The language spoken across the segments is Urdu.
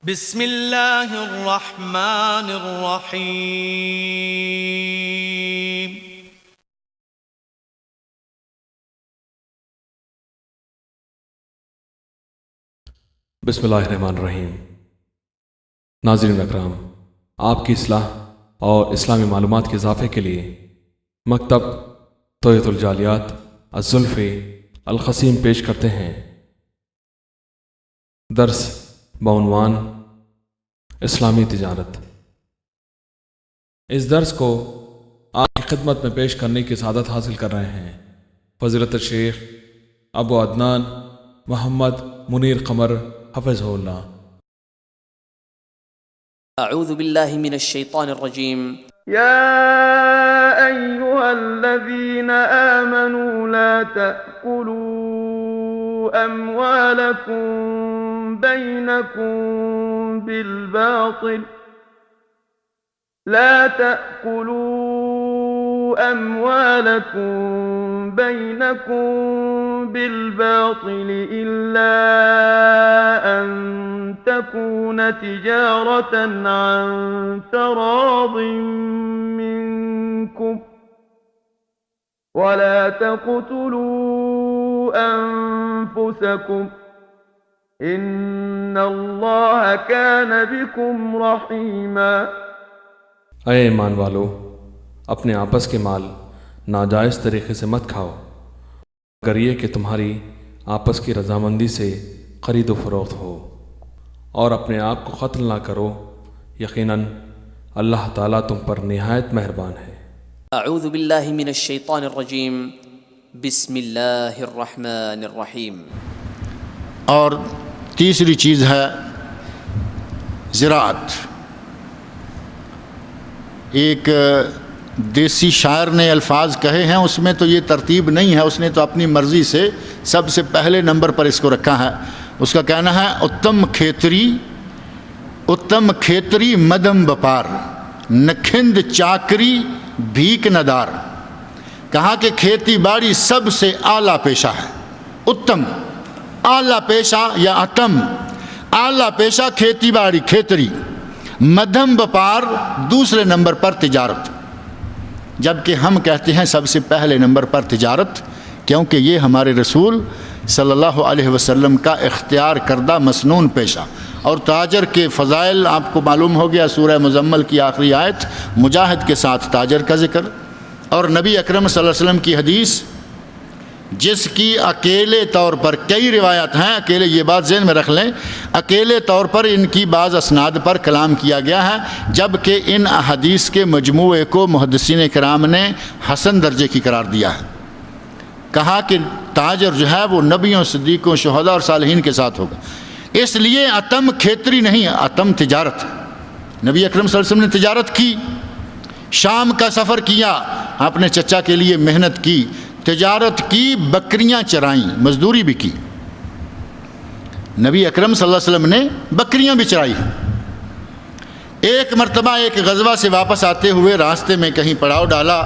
بسم اللہ الرحمن الرحیم۔ بسم اللہ الرحمن الرحیم۔ ناظرین اکرام، آپ کی اصلاح اور اسلامی معلومات کے اضافے کے لیے مکتب توحید الجالیات الزلفی القسیم پیش کرتے ہیں درس بعنوان اسلامی تجارت۔ اس درس کو آپ کی خدمت میں پیش کرنے کی سعادت حاصل کر رہے ہیں فضیلت الشیخ ابو عدنان محمد منیر قمر حفظہ اللہ۔ اعوذ باللہ من الشیطان الرجیم۔ يا أيها الذين آمنوا لا تأكلوا أموالكم بينكم بالباطل إلا أن تكون تجارة عن تراض منكم ولا تقتلوا أنفسكم إن الله كان بكم رحيما۔ اے ایمان والو، اپنے آپس کے مال ناجائز طریقے سے مت کھاؤ اگر یہ کہ تمہاری آپس کی رضامندی سے خرید و فروخت ہو، اور اپنے آپ کو قتل نہ کرو، یقیناً اللہ تعالیٰ تم پر نہایت مہربان ہے۔ اعوذ باللہ من الشیطان الرجیم۔ بسم اللہ الرحمن الرحیم۔ اور تیسری چیز ہے زراعت۔ ایک دیسی شاعر نے الفاظ کہے ہیں، اس میں تو یہ ترتیب نہیں ہے، اس نے تو اپنی مرضی سے سب سے پہلے نمبر پر اس کو رکھا ہے۔ اس کا کہنا ہے اتم کھیتری مدم بپار نکھند چاکری بھیک ندار۔ کہا کہ کھیتی باڑی سب سے اعلیٰ پیشہ ہے۔ اتم اعلیٰ پیشہ یا اتم اعلیٰ پیشہ کھیتی باڑی کھیتری، مدھم بپار دوسرے نمبر پر تجارت، جبکہ ہم کہتے ہیں سب سے پہلے نمبر پر تجارت، کیونکہ یہ ہمارے رسول صلی اللہ علیہ وسلم کا اختیار کردہ مسنون پیشہ۔ اور تاجر کے فضائل آپ کو معلوم ہو گیا، سورہ مزمل کی آخری آیت مجاہد کے ساتھ تاجر کا ذکر، اور نبی اکرم صلی اللہ علیہ وسلم کی حدیث جس کی اکیلے طور پر کئی روایات ہیں، اکیلے یہ بات ذہن میں رکھ لیں، اکیلے طور پر ان کی بعض اسناد پر کلام کیا گیا ہے، جبکہ ان احادیث کے مجموعے کو محدثین کرام نے حسن درجے کی قرار دیا ہے۔ کہا کہ تاجر جو ہے وہ نبیوں، صدیقوں، شہداء اور صالحین کے ساتھ ہوگا۔ اس لیے اتم کھیتری نہیں، اتم تجارت۔ نبی اکرم صلی اللہ علیہ وسلم نے تجارت کی، شام کا سفر کیا، اپنے چچا کے لیے محنت کی، تجارت کی، بکریاں چرائیں، مزدوری بھی کی۔ نبی اکرم صلی اللہ علیہ وسلم نے بکریاں بھی چرائی۔ ایک مرتبہ ایک غزوہ سے واپس آتے ہوئے راستے میں کہیں پڑاؤ ڈالا،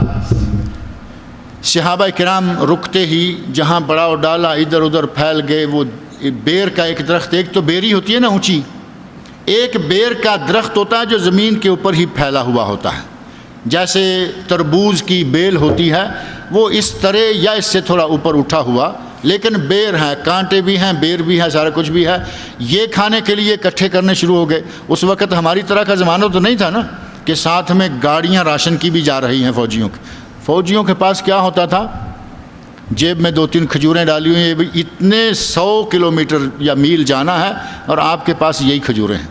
صحابہ کرام رکتے ہی جہاں پڑاؤ ڈالا ادھر ادھر پھیل گئے۔ وہ بیر کا ایک درخت، ایک تو بیری ہوتی ہے نا اونچی، ایک بیر کا درخت ہوتا ہے جو زمین کے اوپر ہی پھیلا ہوا ہوتا ہے، جیسے تربوز کی بیل ہوتی ہے، وہ اس طرح یا اس سے تھوڑا اوپر اٹھا ہوا، لیکن بیر ہے، کانٹے بھی ہیں، بیر بھی ہے، سارا کچھ بھی ہے۔ یہ کھانے کے لیے اکٹھے کرنے شروع ہو گئے۔ اس وقت ہماری طرح کا زمانہ تو نہیں تھا نا کہ ساتھ میں گاڑیاں راشن کی بھی جا رہی ہیں فوجیوں کے پاس کیا ہوتا تھا، جیب میں 2-3 کھجوریں ڈالی ہوئی ہیں، اتنے 100 کلومیٹر یا میل جانا ہے اور آپ کے پاس یہی کھجوریں ہیں۔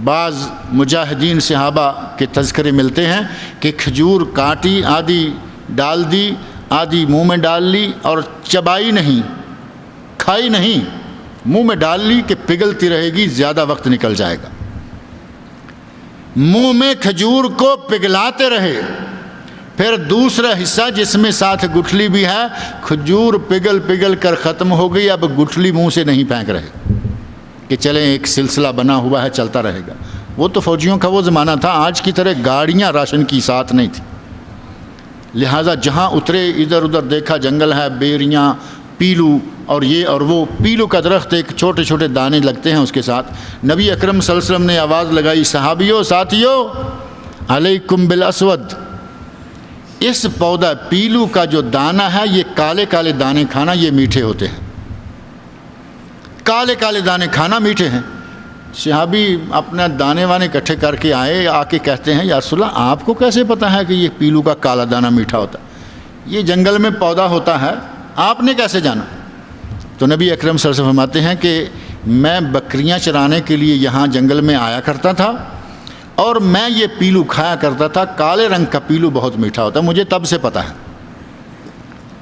بعض مجاہدین صحابہ کے تذکرے ملتے ہیں کہ کھجور کاٹی، آدھی ڈال دی، آدھی منہ میں ڈال لی، اور چبائی نہیں، کھائی نہیں، منہ میں ڈال لی کہ پگھلتی رہے گی، زیادہ وقت نکل جائے گا۔ منہ میں کھجور کو پگھلاتے رہے، پھر دوسرا حصہ جس میں ساتھ گٹھلی بھی ہے، کھجور پگھل کر ختم ہو گئی، اب گٹھلی منہ سے نہیں پھینک رہے کہ چلیں ایک سلسلہ بنا ہوا ہے چلتا رہے گا۔ وہ تو فوجیوں کا وہ زمانہ تھا، آج کی طرح گاڑیاں راشن کی ساتھ نہیں تھی، لہٰذا جہاں اترے ادھر ادھر دیکھا جنگل ہے، بیریاں، پیلو اور یہ اور وہ پیلو کا درخت، ایک چھوٹے چھوٹے دانے لگتے ہیں اس کے ساتھ۔ نبی اکرم صلی اللہ علیہ وسلم نے آواز لگائی، صحابیوں، ساتھیوں، علیکم بالاسود، اس پودا پیلو کا جو دانہ ہے، یہ کالے کالے دانے کھانا، یہ میٹھے ہوتے ہیں، کالے کالے دانے کھانا میٹھے ہیں۔ صحابی اپنا دانے وانے اکٹھے کر کے آئے، آ کے کہتے ہیں، یا رسول اللہ آپ کو کیسے پتہ ہے کہ یہ پیلو کا کالا دانہ میٹھا ہوتا ہے؟ یہ جنگل میں پودا ہوتا ہے، آپ نے کیسے جانا؟ تو نبی اکرم صلی اللہ علیہ وسلم فرماتے ہیں کہ میں بکریاں چرانے کے لیے یہاں جنگل میں آیا کرتا تھا اور میں یہ پیلو کھایا کرتا تھا، کالے رنگ کا پیلو بہت میٹھا ہوتا ہے، مجھے تب سے پتہ ہے۔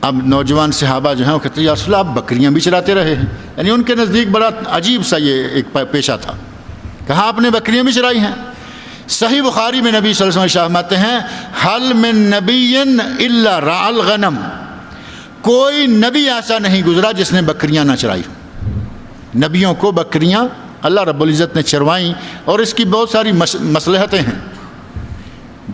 اب نوجوان صحابہ جو ہیں وہ کہتے ہیں، یا رسول اللہ آپ بکریاں بھی چراتے رہے ہیں، یعنی ان کے نزدیک بڑا عجیب سا یہ ایک پیشہ تھا۔ کہا آپ نے بکریاں بھی چرائی ہیں؟ صحیح بخاری میں نبی صلی اللہ علیہ وسلم فرماتے ہیں، حل من نبی الا رعى الغنم، کوئی نبی ایسا نہیں گزرا جس نے بکریاں نہ چرائی۔ نبیوں کو بکریاں اللہ رب العزت نے چروائیں، اور اس کی بہت ساری مصلحتیں ہیں۔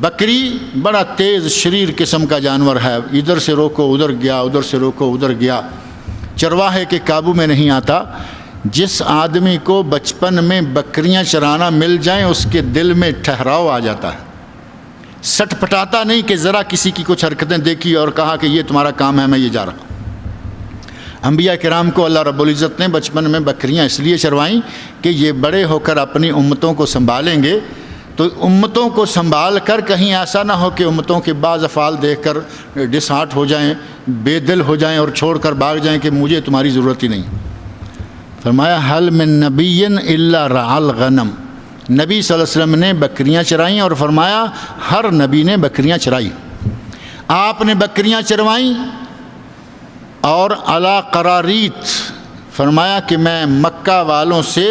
بکری بڑا تیز شریر قسم کا جانور ہے، ادھر سے روکو ادھر گیا، ادھر سے روکو ادھر گیا، چرواہے کے قابو میں نہیں آتا۔ جس آدمی کو بچپن میں بکریاں چرانا مل جائیں، اس کے دل میں ٹھہراؤ آ جاتا ہے، سٹ پٹاتا نہیں کہ ذرا کسی کی کچھ حرکتیں دیکھی اور کہا کہ یہ تمہارا کام ہے، میں یہ جا رہا ہوں۔ انبیاء کرام کو اللہ رب العزت نے بچپن میں بکریاں اس لیے چروائیں کہ یہ بڑے ہو کر اپنی امتوں کو سنبھالیں گے، تو امتوں کو سنبھال کر کہیں ایسا نہ ہو کہ امتوں کے بعض افعال دیکھ کر ڈس ہارٹ ہو جائیں، بے دل ہو جائیں اور چھوڑ کر بھاگ جائیں کہ مجھے تمہاری ضرورت ہی نہیں۔ فرمایا حل من نبی الا رعى الغنم، نبی صلی اللہ علیہ وسلم نے بکریاں چرائیں، اور فرمایا ہر نبی نے بکریاں چرائی۔ آپ نے بکریاں چروائیں اور علی قراریت، فرمایا کہ میں مکہ والوں سے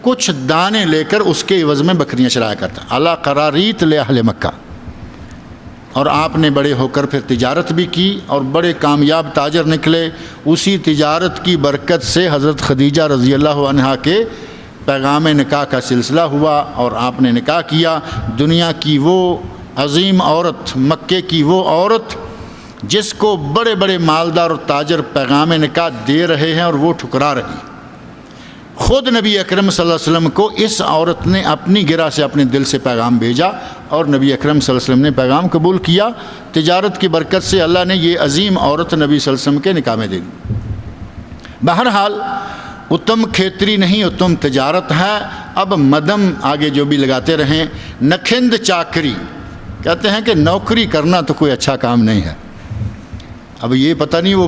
کچھ دانے لے کر اس کے عوض میں بکریاں چرایا کرتا، علی قراریت لأہل مکہ۔ اور آپ نے بڑے ہو کر پھر تجارت بھی کی اور بڑے کامیاب تاجر نکلے۔ اسی تجارت کی برکت سے حضرت خدیجہ رضی اللہ عنہا کے پیغام نکاح کا سلسلہ ہوا اور آپ نے نکاح کیا۔ دنیا کی وہ عظیم عورت، مکے کی وہ عورت جس کو بڑے بڑے مالدار اور تاجر پیغام نکاح دے رہے ہیں اور وہ ٹھکرا رہی، خود نبی اکرم صلی اللہ علیہ وسلم کو اس عورت نے اپنی گرہ سے اپنے دل سے پیغام بھیجا اور نبی اکرم صلی اللہ علیہ وسلم نے پیغام قبول کیا۔ تجارت کی برکت سے اللہ نے یہ عظیم عورت نبی صلی اللہ علیہ وسلم کے نکاح میں دے دی۔ بہرحال اتم کھیتری نہیں، اتم تجارت ہے۔ اب مدم آگے جو بھی لگاتے رہیں۔ نکھند چاکری، کہتے ہیں کہ نوکری کرنا تو کوئی اچھا کام نہیں ہے۔ اب یہ پتہ نہیں وہ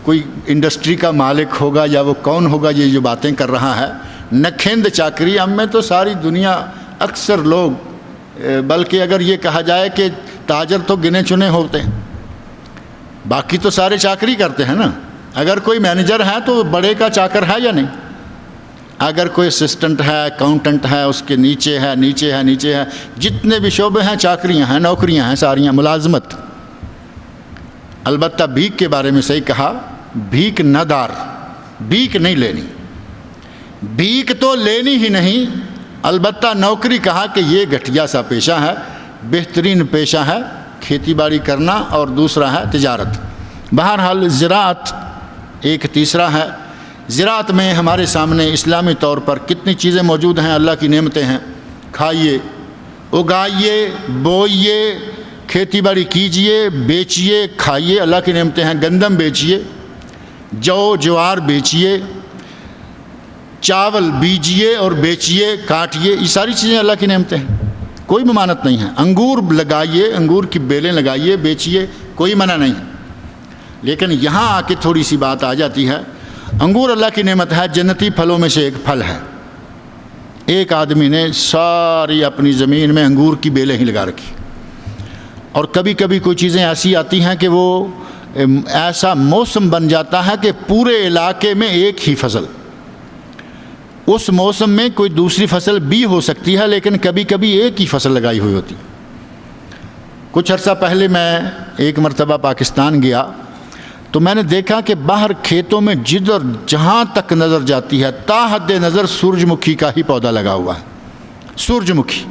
کوئی انڈسٹری کا مالک ہوگا یا وہ کون ہوگا یہ جو باتیں کر رہا ہے۔ نکھند چاکری، ہم میں تو ساری دنیا اکثر لوگ، بلکہ اگر یہ کہا جائے کہ تاجر تو گنے چنے ہوتے ہیں، باقی تو سارے چاکری کرتے ہیں نا۔ اگر کوئی مینیجر ہے تو بڑے کا چاکر ہے یا نہیں؟ اگر کوئی اسسٹنٹ ہے، اکاؤنٹنٹ ہے، اس کے نیچے ہے، نیچے ہے، نیچے ہے، جتنے بھی شعبے ہیں چاکریاں ہیں، نوکریاں ہیں، ساریاں ملازمت۔ البتہ بھیک کے بارے میں صحیح کہا، بھیک نہ دار، بھیک نہیں لینی، بھیک تو لینی ہی نہیں۔ البتہ نوکری کہا کہ یہ گھٹیا سا پیشہ ہے، بہترین پیشہ ہے کھیتی باڑی کرنا، اور دوسرا ہے تجارت۔ بہرحال زراعت ایک تیسرا ہے۔ زراعت میں ہمارے سامنے اسلامی طور پر کتنی چیزیں موجود ہیں، اللہ کی نعمتیں ہیں۔ کھائیے، اگائیے، بوئیے، کھیتی باڑی کیجئے، بیچیے، کھائیے، اللہ کی نعمتیں ہیں۔ گندم بیچیے، جو جوار بیچیے، چاول بیجیے اور بیچیے، کاٹیے، یہ ساری چیزیں اللہ کی نعمتیں ہیں، کوئی ممانعت نہیں ہے۔ انگور لگائیے، انگور کی بیلیں لگائیے، بیچیے، کوئی منع نہیں ہے۔ لیکن یہاں آ کے تھوڑی سی بات آ جاتی ہے۔ انگور اللہ کی نعمت ہے، جنتی پھلوں میں سے ایک پھل ہے۔ ایک آدمی نے ساری اپنی زمین میں انگور کی بیلیں ہی لگا رکھی، اور کبھی کبھی کوئی چیزیں ایسی آتی ہیں کہ وہ ایسا موسم بن جاتا ہے کہ پورے علاقے میں ایک ہی فصل، اس موسم میں کوئی دوسری فصل بھی ہو سکتی ہے لیکن کبھی کبھی ایک ہی فصل لگائی ہوئی ہوتی۔ کچھ عرصہ پہلے میں ایک مرتبہ پاکستان گیا تو میں نے دیکھا کہ باہر کھیتوں میں جدھر جہاں تک نظر جاتی ہے تا حد نظر سورج مکھی کا ہی پودا لگا ہوا ہے۔ سورج مکھی،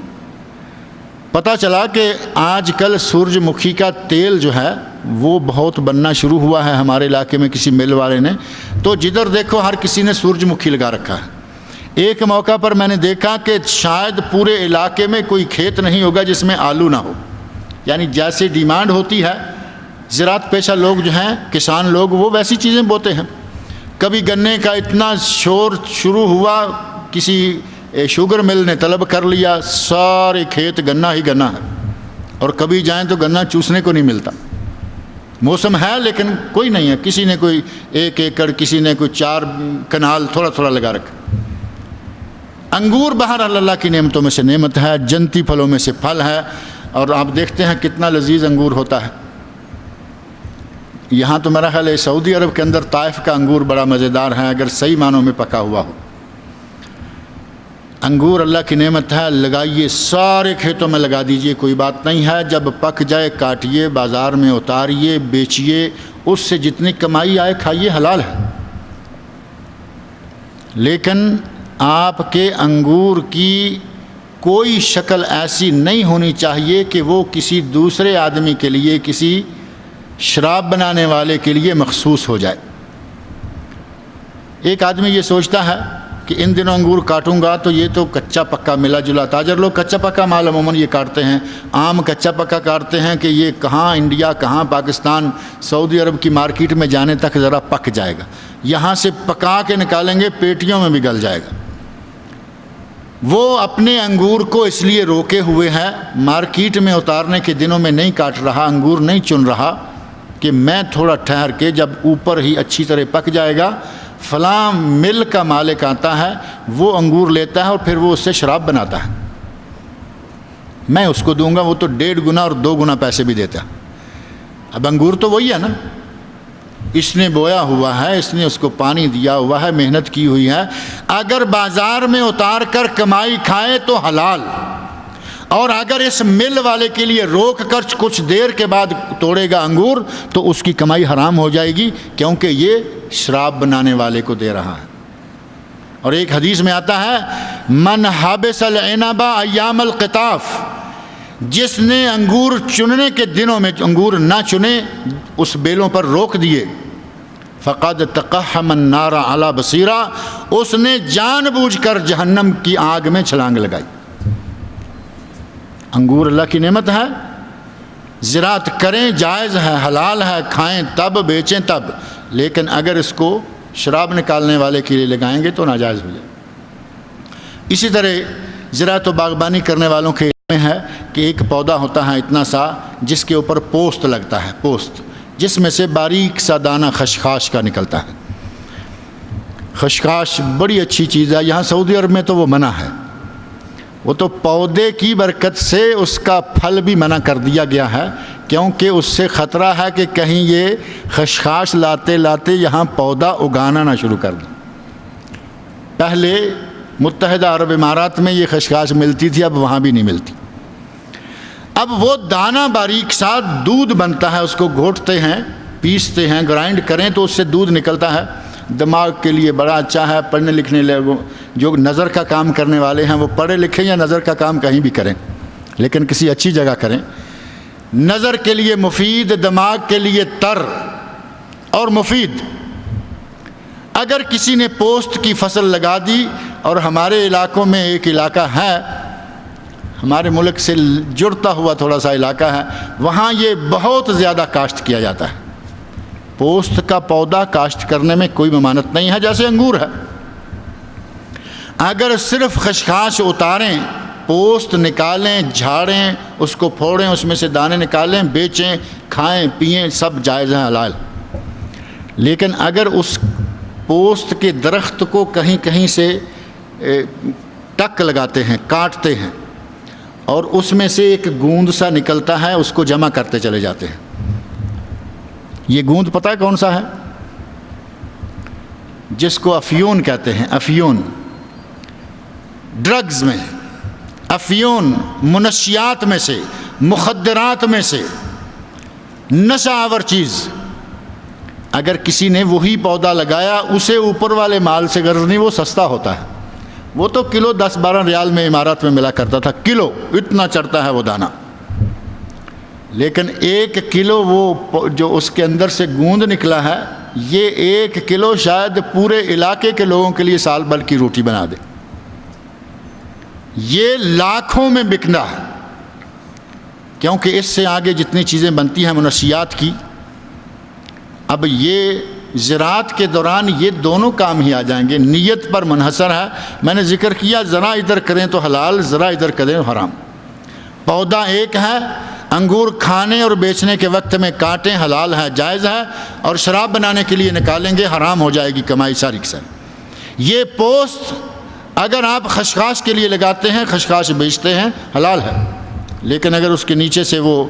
پتہ چلا کہ آج کل سورج مکھی کا تیل جو ہے وہ بہت بننا شروع ہوا ہے ہمارے علاقے میں کسی مل والے نے، تو جدھر دیکھو ہر کسی نے سورج مکھی لگا رکھا ہے۔ ایک موقع پر میں نے دیکھا کہ شاید پورے علاقے میں کوئی کھیت نہیں ہوگا جس میں آلو نہ ہو، یعنی جیسے ڈیمانڈ ہوتی ہے زراعت پیشہ لوگ جو ہیں کسان لوگ وہ ویسی چیزیں بوتے ہیں۔ کبھی گنے کا اتنا شور شروع ہوا، کسی شوگر مل نے طلب کر لیا، سارے کھیت گنا ہی گنا ہے، اور کبھی جائیں تو گنا چوسنے کو نہیں ملتا۔ موسم ہے لیکن کوئی نہیں ہے، کسی نے کوئی 1 ایکڑ، کسی نے کوئی 4 کنال تھوڑا تھوڑا لگا رکھا۔ انگور بہرحال اللہ کی نعمتوں میں سے نعمت ہے، جنتی پھلوں میں سے پھل ہے، اور آپ دیکھتے ہیں کتنا لذیذ انگور ہوتا ہے۔ یہاں تو میرا خیال ہے سعودی عرب کے اندر طائف کا انگور بڑا مزیدار ہے اگر صحیح معنوں میں پکا ہوا ہو۔ انگور اللہ کی نعمت ہے، لگائیے، سارے کھیتوں میں لگا دیجئے، کوئی بات نہیں ہے۔ جب پک جائے کاٹیے، بازار میں اتاریے، بیچیے، اس سے جتنی کمائی آئے کھائیے، حلال ہے۔ لیکن آپ کے انگور کی کوئی شکل ایسی نہیں ہونی چاہیے کہ وہ کسی دوسرے آدمی کے لیے، کسی شراب بنانے والے کے لیے مخصوص ہو جائے۔ ایک آدمی یہ سوچتا ہے کہ ان دنوں انگور کاٹوں گا تو یہ تو کچا پکا ملا جلا، تاجر لوگ کچا پکا مال عموماً یہ کاٹتے ہیں، عام کچا پکا کاٹتے ہیں کہ یہ کہاں انڈیا، کہاں پاکستان، سعودی عرب کی مارکیٹ میں جانے تک ذرا پک جائے گا، یہاں سے پکا کے نکالیں گے پیٹیوں میں بھی گل جائے گا۔ وہ اپنے انگور کو اس لیے روکے ہوئے ہے، مارکیٹ میں اتارنے کے دنوں میں نہیں کاٹ رہا، انگور نہیں چن رہا کہ میں تھوڑا ٹھہر کے جب اوپر ہی اچھی طرح پک جائے گا، فلاں مل کا مالک آتا ہے، وہ انگور لیتا ہے اور پھر وہ اس سے شراب بناتا ہے، میں اس کو دوں گا، وہ تو 1.5 گنا اور 2 گنا پیسے بھی دیتا ہے۔ اب انگور تو وہی ہے نا، اس نے بویا ہوا ہے، اس نے اس کو پانی دیا ہوا ہے، محنت کی ہوئی ہے، اگر بازار میں اتار کر کمائی کھائے تو حلال، اور اگر اس مل والے کے لیے روک کر کچھ دیر کے بعد توڑے گا انگور تو اس کی کمائی حرام ہو جائے گی، کیونکہ یہ شراب بنانے والے کو دے رہا ہے۔ اور ایک حدیث میں آتا ہے من حابس العنب ایام القطاف، جس نے انگور چننے کے دنوں میں انگور نہ چنے، اس بیلوں پر روک دیے، فقد تقحم النار علی بصیرہ، اس نے جان بوجھ کر جہنم کی آگ میں چھلانگ لگائی۔ انگور اللہ کی نعمت ہے، زراعت کریں، جائز ہے، حلال ہے، کھائیں تب، بیچیں تب، لیکن اگر اس کو شراب نکالنے والے کے لیے لگائیں گے تو ناجائز ہو جائے۔ اسی طرح زراعت و باغبانی کرنے والوں کے علم میں ہے کہ ایک پودا ہوتا ہے اتنا سا جس کے اوپر پوست لگتا ہے، پوست، جس میں سے باریک سا دانہ خشخاش کا نکلتا ہے۔ خشخاش بڑی اچھی چیز ہے، یہاں سعودی عرب میں تو وہ منع ہے، وہ تو پودے کی برکت سے اس کا پھل بھی منع کر دیا گیا ہے، کیونکہ اس سے خطرہ ہے کہ کہیں یہ خشخاش لاتے لاتے یہاں پودا اگانا نہ شروع کر دیں۔ پہلے متحدہ عرب امارات میں یہ خشخاش ملتی تھی، اب وہاں بھی نہیں ملتی۔ اب وہ دانہ باریک سا دودھ بنتا ہے، اس کو گھوٹتے ہیں، پیستے ہیں، گرائنڈ کریں تو اس سے دودھ نکلتا ہے، دماغ کے لیے بڑا اچھا ہے۔ پڑھنے لکھنے لوگوں جو نظر کا کام کرنے والے ہیں وہ پڑھے لکھیں یا نظر کا کام کہیں بھی کریں، لیکن کسی اچھی جگہ کریں۔ نظر کے لیے مفید، دماغ کے لیے تر اور مفید۔ اگر کسی نے پوست کی فصل لگا دی، اور ہمارے علاقوں میں ایک علاقہ ہے، ہمارے ملک سے جڑتا ہوا تھوڑا سا علاقہ ہے، وہاں یہ بہت زیادہ کاشت کیا جاتا ہے۔ پوست کا پودا کاشت کرنے میں کوئی ممانعت نہیں ہے، جیسے انگور ہے۔ اگر صرف خشخاش اتاریں، پوست نکالیں، جھاڑیں، اس کو پھوڑیں، اس میں سے دانے نکالیں، بیچیں، کھائیں، پئیں، سب جائز ہیں، حلال۔ لیکن اگر اس پوست کے درخت کو کہیں کہیں سے ٹک لگاتے ہیں، کاٹتے ہیں، اور اس میں سے ایک گوند سا نکلتا ہے، اس کو جمع کرتے چلے جاتے ہیں۔ یہ گوند پتہ ہے کون سا ہے؟ جس کو افیون کہتے ہیں، افیون، ڈرگز میں، افیون منشیات میں سے، مخدرات میں سے، نشہ آور چیز۔ اگر کسی نے وہی پودا لگایا، اسے اوپر والے مال سے غرض نہیں، وہ سستا ہوتا ہے، وہ تو کلو 10-12 ریال میں امارات میں ملا کرتا تھا، کلو اتنا چڑھتا ہے وہ دانہ۔ لیکن 1 کلو وہ جو اس کے اندر سے گوند نکلا ہے، یہ 1 کلو شاید پورے علاقے کے لوگوں کے لیے سال بھر کی روٹی بنا دے۔ یہ لاکھوں میں بکنا ہے، کیونکہ اس سے آگے جتنی چیزیں بنتی ہیں منشیات کی، اب یہ زراعت کے دوران یہ دونوں کام ہی آ جائیں گے۔ نیت پر منحصر ہے، میں نے ذکر کیا ذرا ادھر کریں تو حلال، ذرا ادھر کریں تو حرام۔ پودا ایک ہے، انگور کھانے اور بیچنے کے وقت میں کاٹیں حلال ہے، جائز ہے، اور شراب بنانے کے لیے نکالیں گے حرام ہو جائے گی کمائی ساری کی ساری۔ یہ پوست اگر آپ خشخاش کے لیے لگاتے ہیں، خشخاش بیچتے ہیں، حلال ہے، لیکن اگر اس کے نیچے سے وہ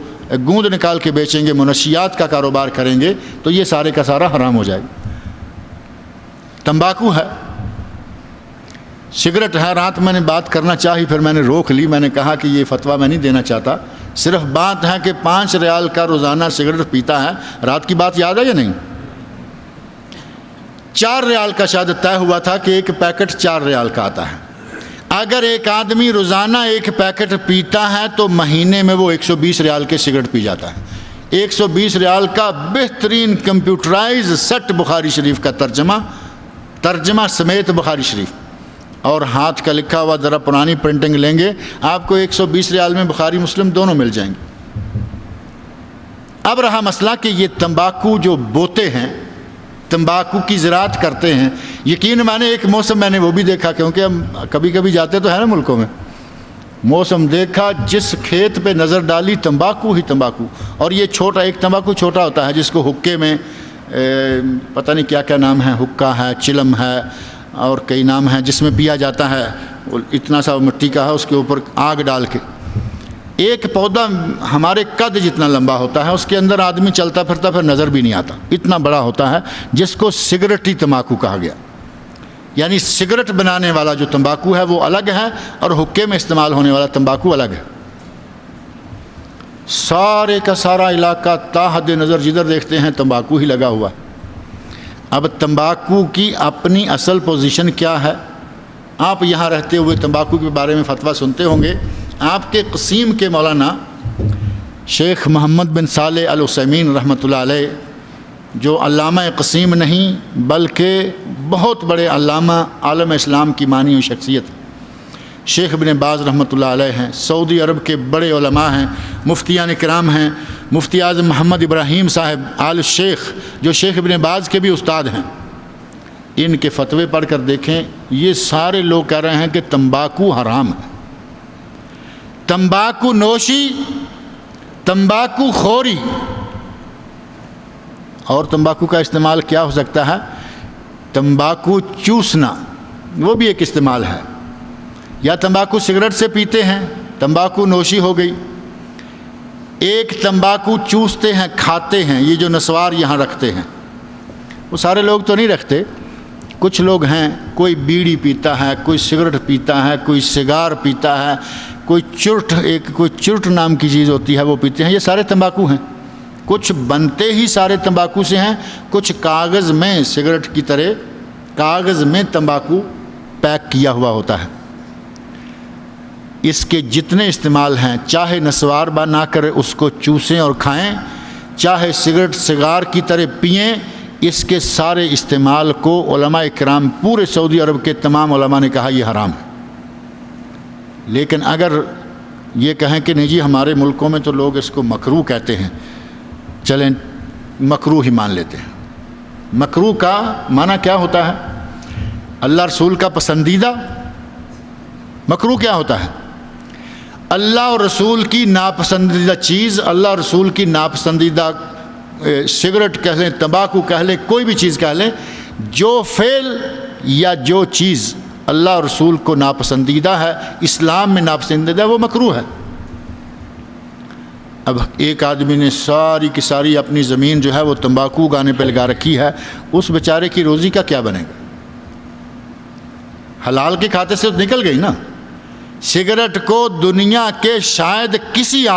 گوند نکال کے بیچیں گے، منشیات کا کاروبار کریں گے، تو یہ سارے کا سارا حرام ہو جائے گا۔ تمباکو ہے، سگریٹ ہے۔ رات میں نے بات کرنا چاہی، پھر میں نے روک لی، میں نے کہا کہ یہ فتویٰ میں نہیں دینا چاہتا، صرف بات ہے کہ 5 ریال کا روزانہ سگریٹ پیتا ہے۔ رات کی بات یاد ہے یا نہیں؟ 4 ریال کا شاید طے ہوا تھا کہ ایک پیکٹ 4 ریال کا آتا ہے۔ اگر ایک آدمی روزانہ 1 پیکٹ پیتا ہے تو مہینے میں وہ 120 ریال کے سگریٹ پی جاتا ہے۔ 120 ریال کا بہترین کمپیوٹرائز سیٹ بخاری شریف کا ترجمہ سمیت بخاری شریف، اور ہاتھ کا لکھا ہوا، ذرا پرانی پرنٹنگ لیں گے آپ کو 120 ریال میں بخاری مسلم دونوں مل جائیں گے۔ اب رہا مسئلہ کہ یہ تمباکو جو بوتے ہیں، تمباکو کی زراعت کرتے ہیں، یقین مانے ایک موسم میں نے وہ بھی دیکھا، کیونکہ ہم کبھی کبھی جاتے تو ہے نا ملکوں میں، موسم دیکھا جس کھیت پہ نظر ڈالی تمباکو ہی تمباکو، اور یہ چھوٹا، ایک تمباکو چھوٹا ہوتا ہے جس کو حکے میں پتہ نہیں کیا کیا نام ہے، حکا ہے، چلم ہے، اور کئی نام ہیں، جس میں پیا جاتا ہے، اتنا سا مٹی کا ہے، اس کے اوپر آگ ڈال کے، ایک پودا ہمارے قد جتنا لمبا ہوتا ہے، اس کے اندر آدمی چلتا پھرتا پھر نظر بھی نہیں آتا، اتنا بڑا ہوتا ہے، جس کو سگریٹی تمباکو کہا گیا۔ یعنی سگریٹ بنانے والا جو تمباکو ہے وہ الگ ہے، اور حکے میں استعمال ہونے والا تمباکو الگ ہے۔ سارے کا سارا علاقہ تا حد نظر جدھر دیکھتے ہیں تمباکو ہی لگا ہوا ہے۔ اب تمباکو کی اپنی اصل پوزیشن کیا ہے؟ آپ یہاں رہتے ہوئے تمباکو کے بارے میں فتویٰ سنتے ہوں گے۔ آپ کے قسیم کے مولانا شیخ محمد بن صالح العثیمین رحمۃ اللہ علیہ، جو علامہ قسیم نہیں بلکہ بہت بڑے علامہ عالم اسلام کی مانی ہوئی شخصیت، شیخ ابن باز رحمۃ اللہ علیہ ہیں، سعودی عرب کے بڑے علماء ہیں، مفتیان کرام ہیں، مفتی اعظم محمد ابراہیم صاحب آل شیخ جو شیخ ابن باز کے بھی استاد ہیں، ان کے فتوے پڑھ کر دیکھیں، یہ سارے لوگ کہہ رہے ہیں کہ تمباکو حرام ہے۔ تمباکو نوشی، تمباکو خوری، اور تمباکو کا استعمال کیا ہو سکتا ہے؟ تمباکو چوسنا، وہ بھی ایک استعمال ہے، یا تمباکو سگریٹ سے پیتے ہیں، تمباکو نوشی ہو گئی۔ ایک تمباکو چوستے ہیں، کھاتے ہیں، یہ جو نسوار یہاں رکھتے ہیں، وہ سارے لوگ تو نہیں رکھتے، کچھ لوگ ہیں، کوئی بیڑی پیتا ہے، کوئی سگریٹ پیتا ہے، کوئی سگار پیتا ہے، کوئی چرٹ نام کی چیز ہوتی ہے وہ پیتے ہیں، یہ سارے تمباکو ہیں۔ کچھ بنتے ہی سارے تمباکو سے ہیں، کچھ کاغذ میں سگریٹ کی طرح کاغذ میں تمباکو پیک کیا ہوا ہوتا ہے۔ اس کے جتنے استعمال ہیں، چاہے نسوار نہ کرے اس کو چوسیں اور کھائیں، چاہے سگریٹ سگار کی طرح پئیں، اس کے سارے استعمال کو علماء کرام پورے سعودی عرب کے تمام علماء نے کہا یہ حرام ہے۔ لیکن اگر یہ کہیں کہ نہیں جی ہمارے ملکوں میں تو لوگ اس کو مکروہ کہتے ہیں، چلیں مکروہ ہی مان لیتے ہیں۔ مکروہ کا معنی کیا ہوتا ہے؟ اللہ رسول کا پسندیدہ۔ مکروہ کیا ہوتا ہے؟ اللہ اور رسول کی ناپسندیدہ چیز، اللہ اور رسول کی ناپسندیدہ سگریٹ کہہ لیں، تمباکو کہہ لیں، کوئی بھی چیز کہہ لیں، جو فعل یا جو چیز اللہ اور رسول کو ناپسندیدہ ہے، اسلام میں ناپسندیدہ ہے، وہ مکروہ ہے۔ اب ایک آدمی نے ساری کی ساری اپنی زمین جو ہے وہ تمباکو اگانے پہ لگا رکھی ہے، اس بیچارے کی روزی کا کیا بنے گا؟ حلال کے کھاتے سے تو نکل گئی نا۔ سگریٹ کو دنیا کے شاید کسی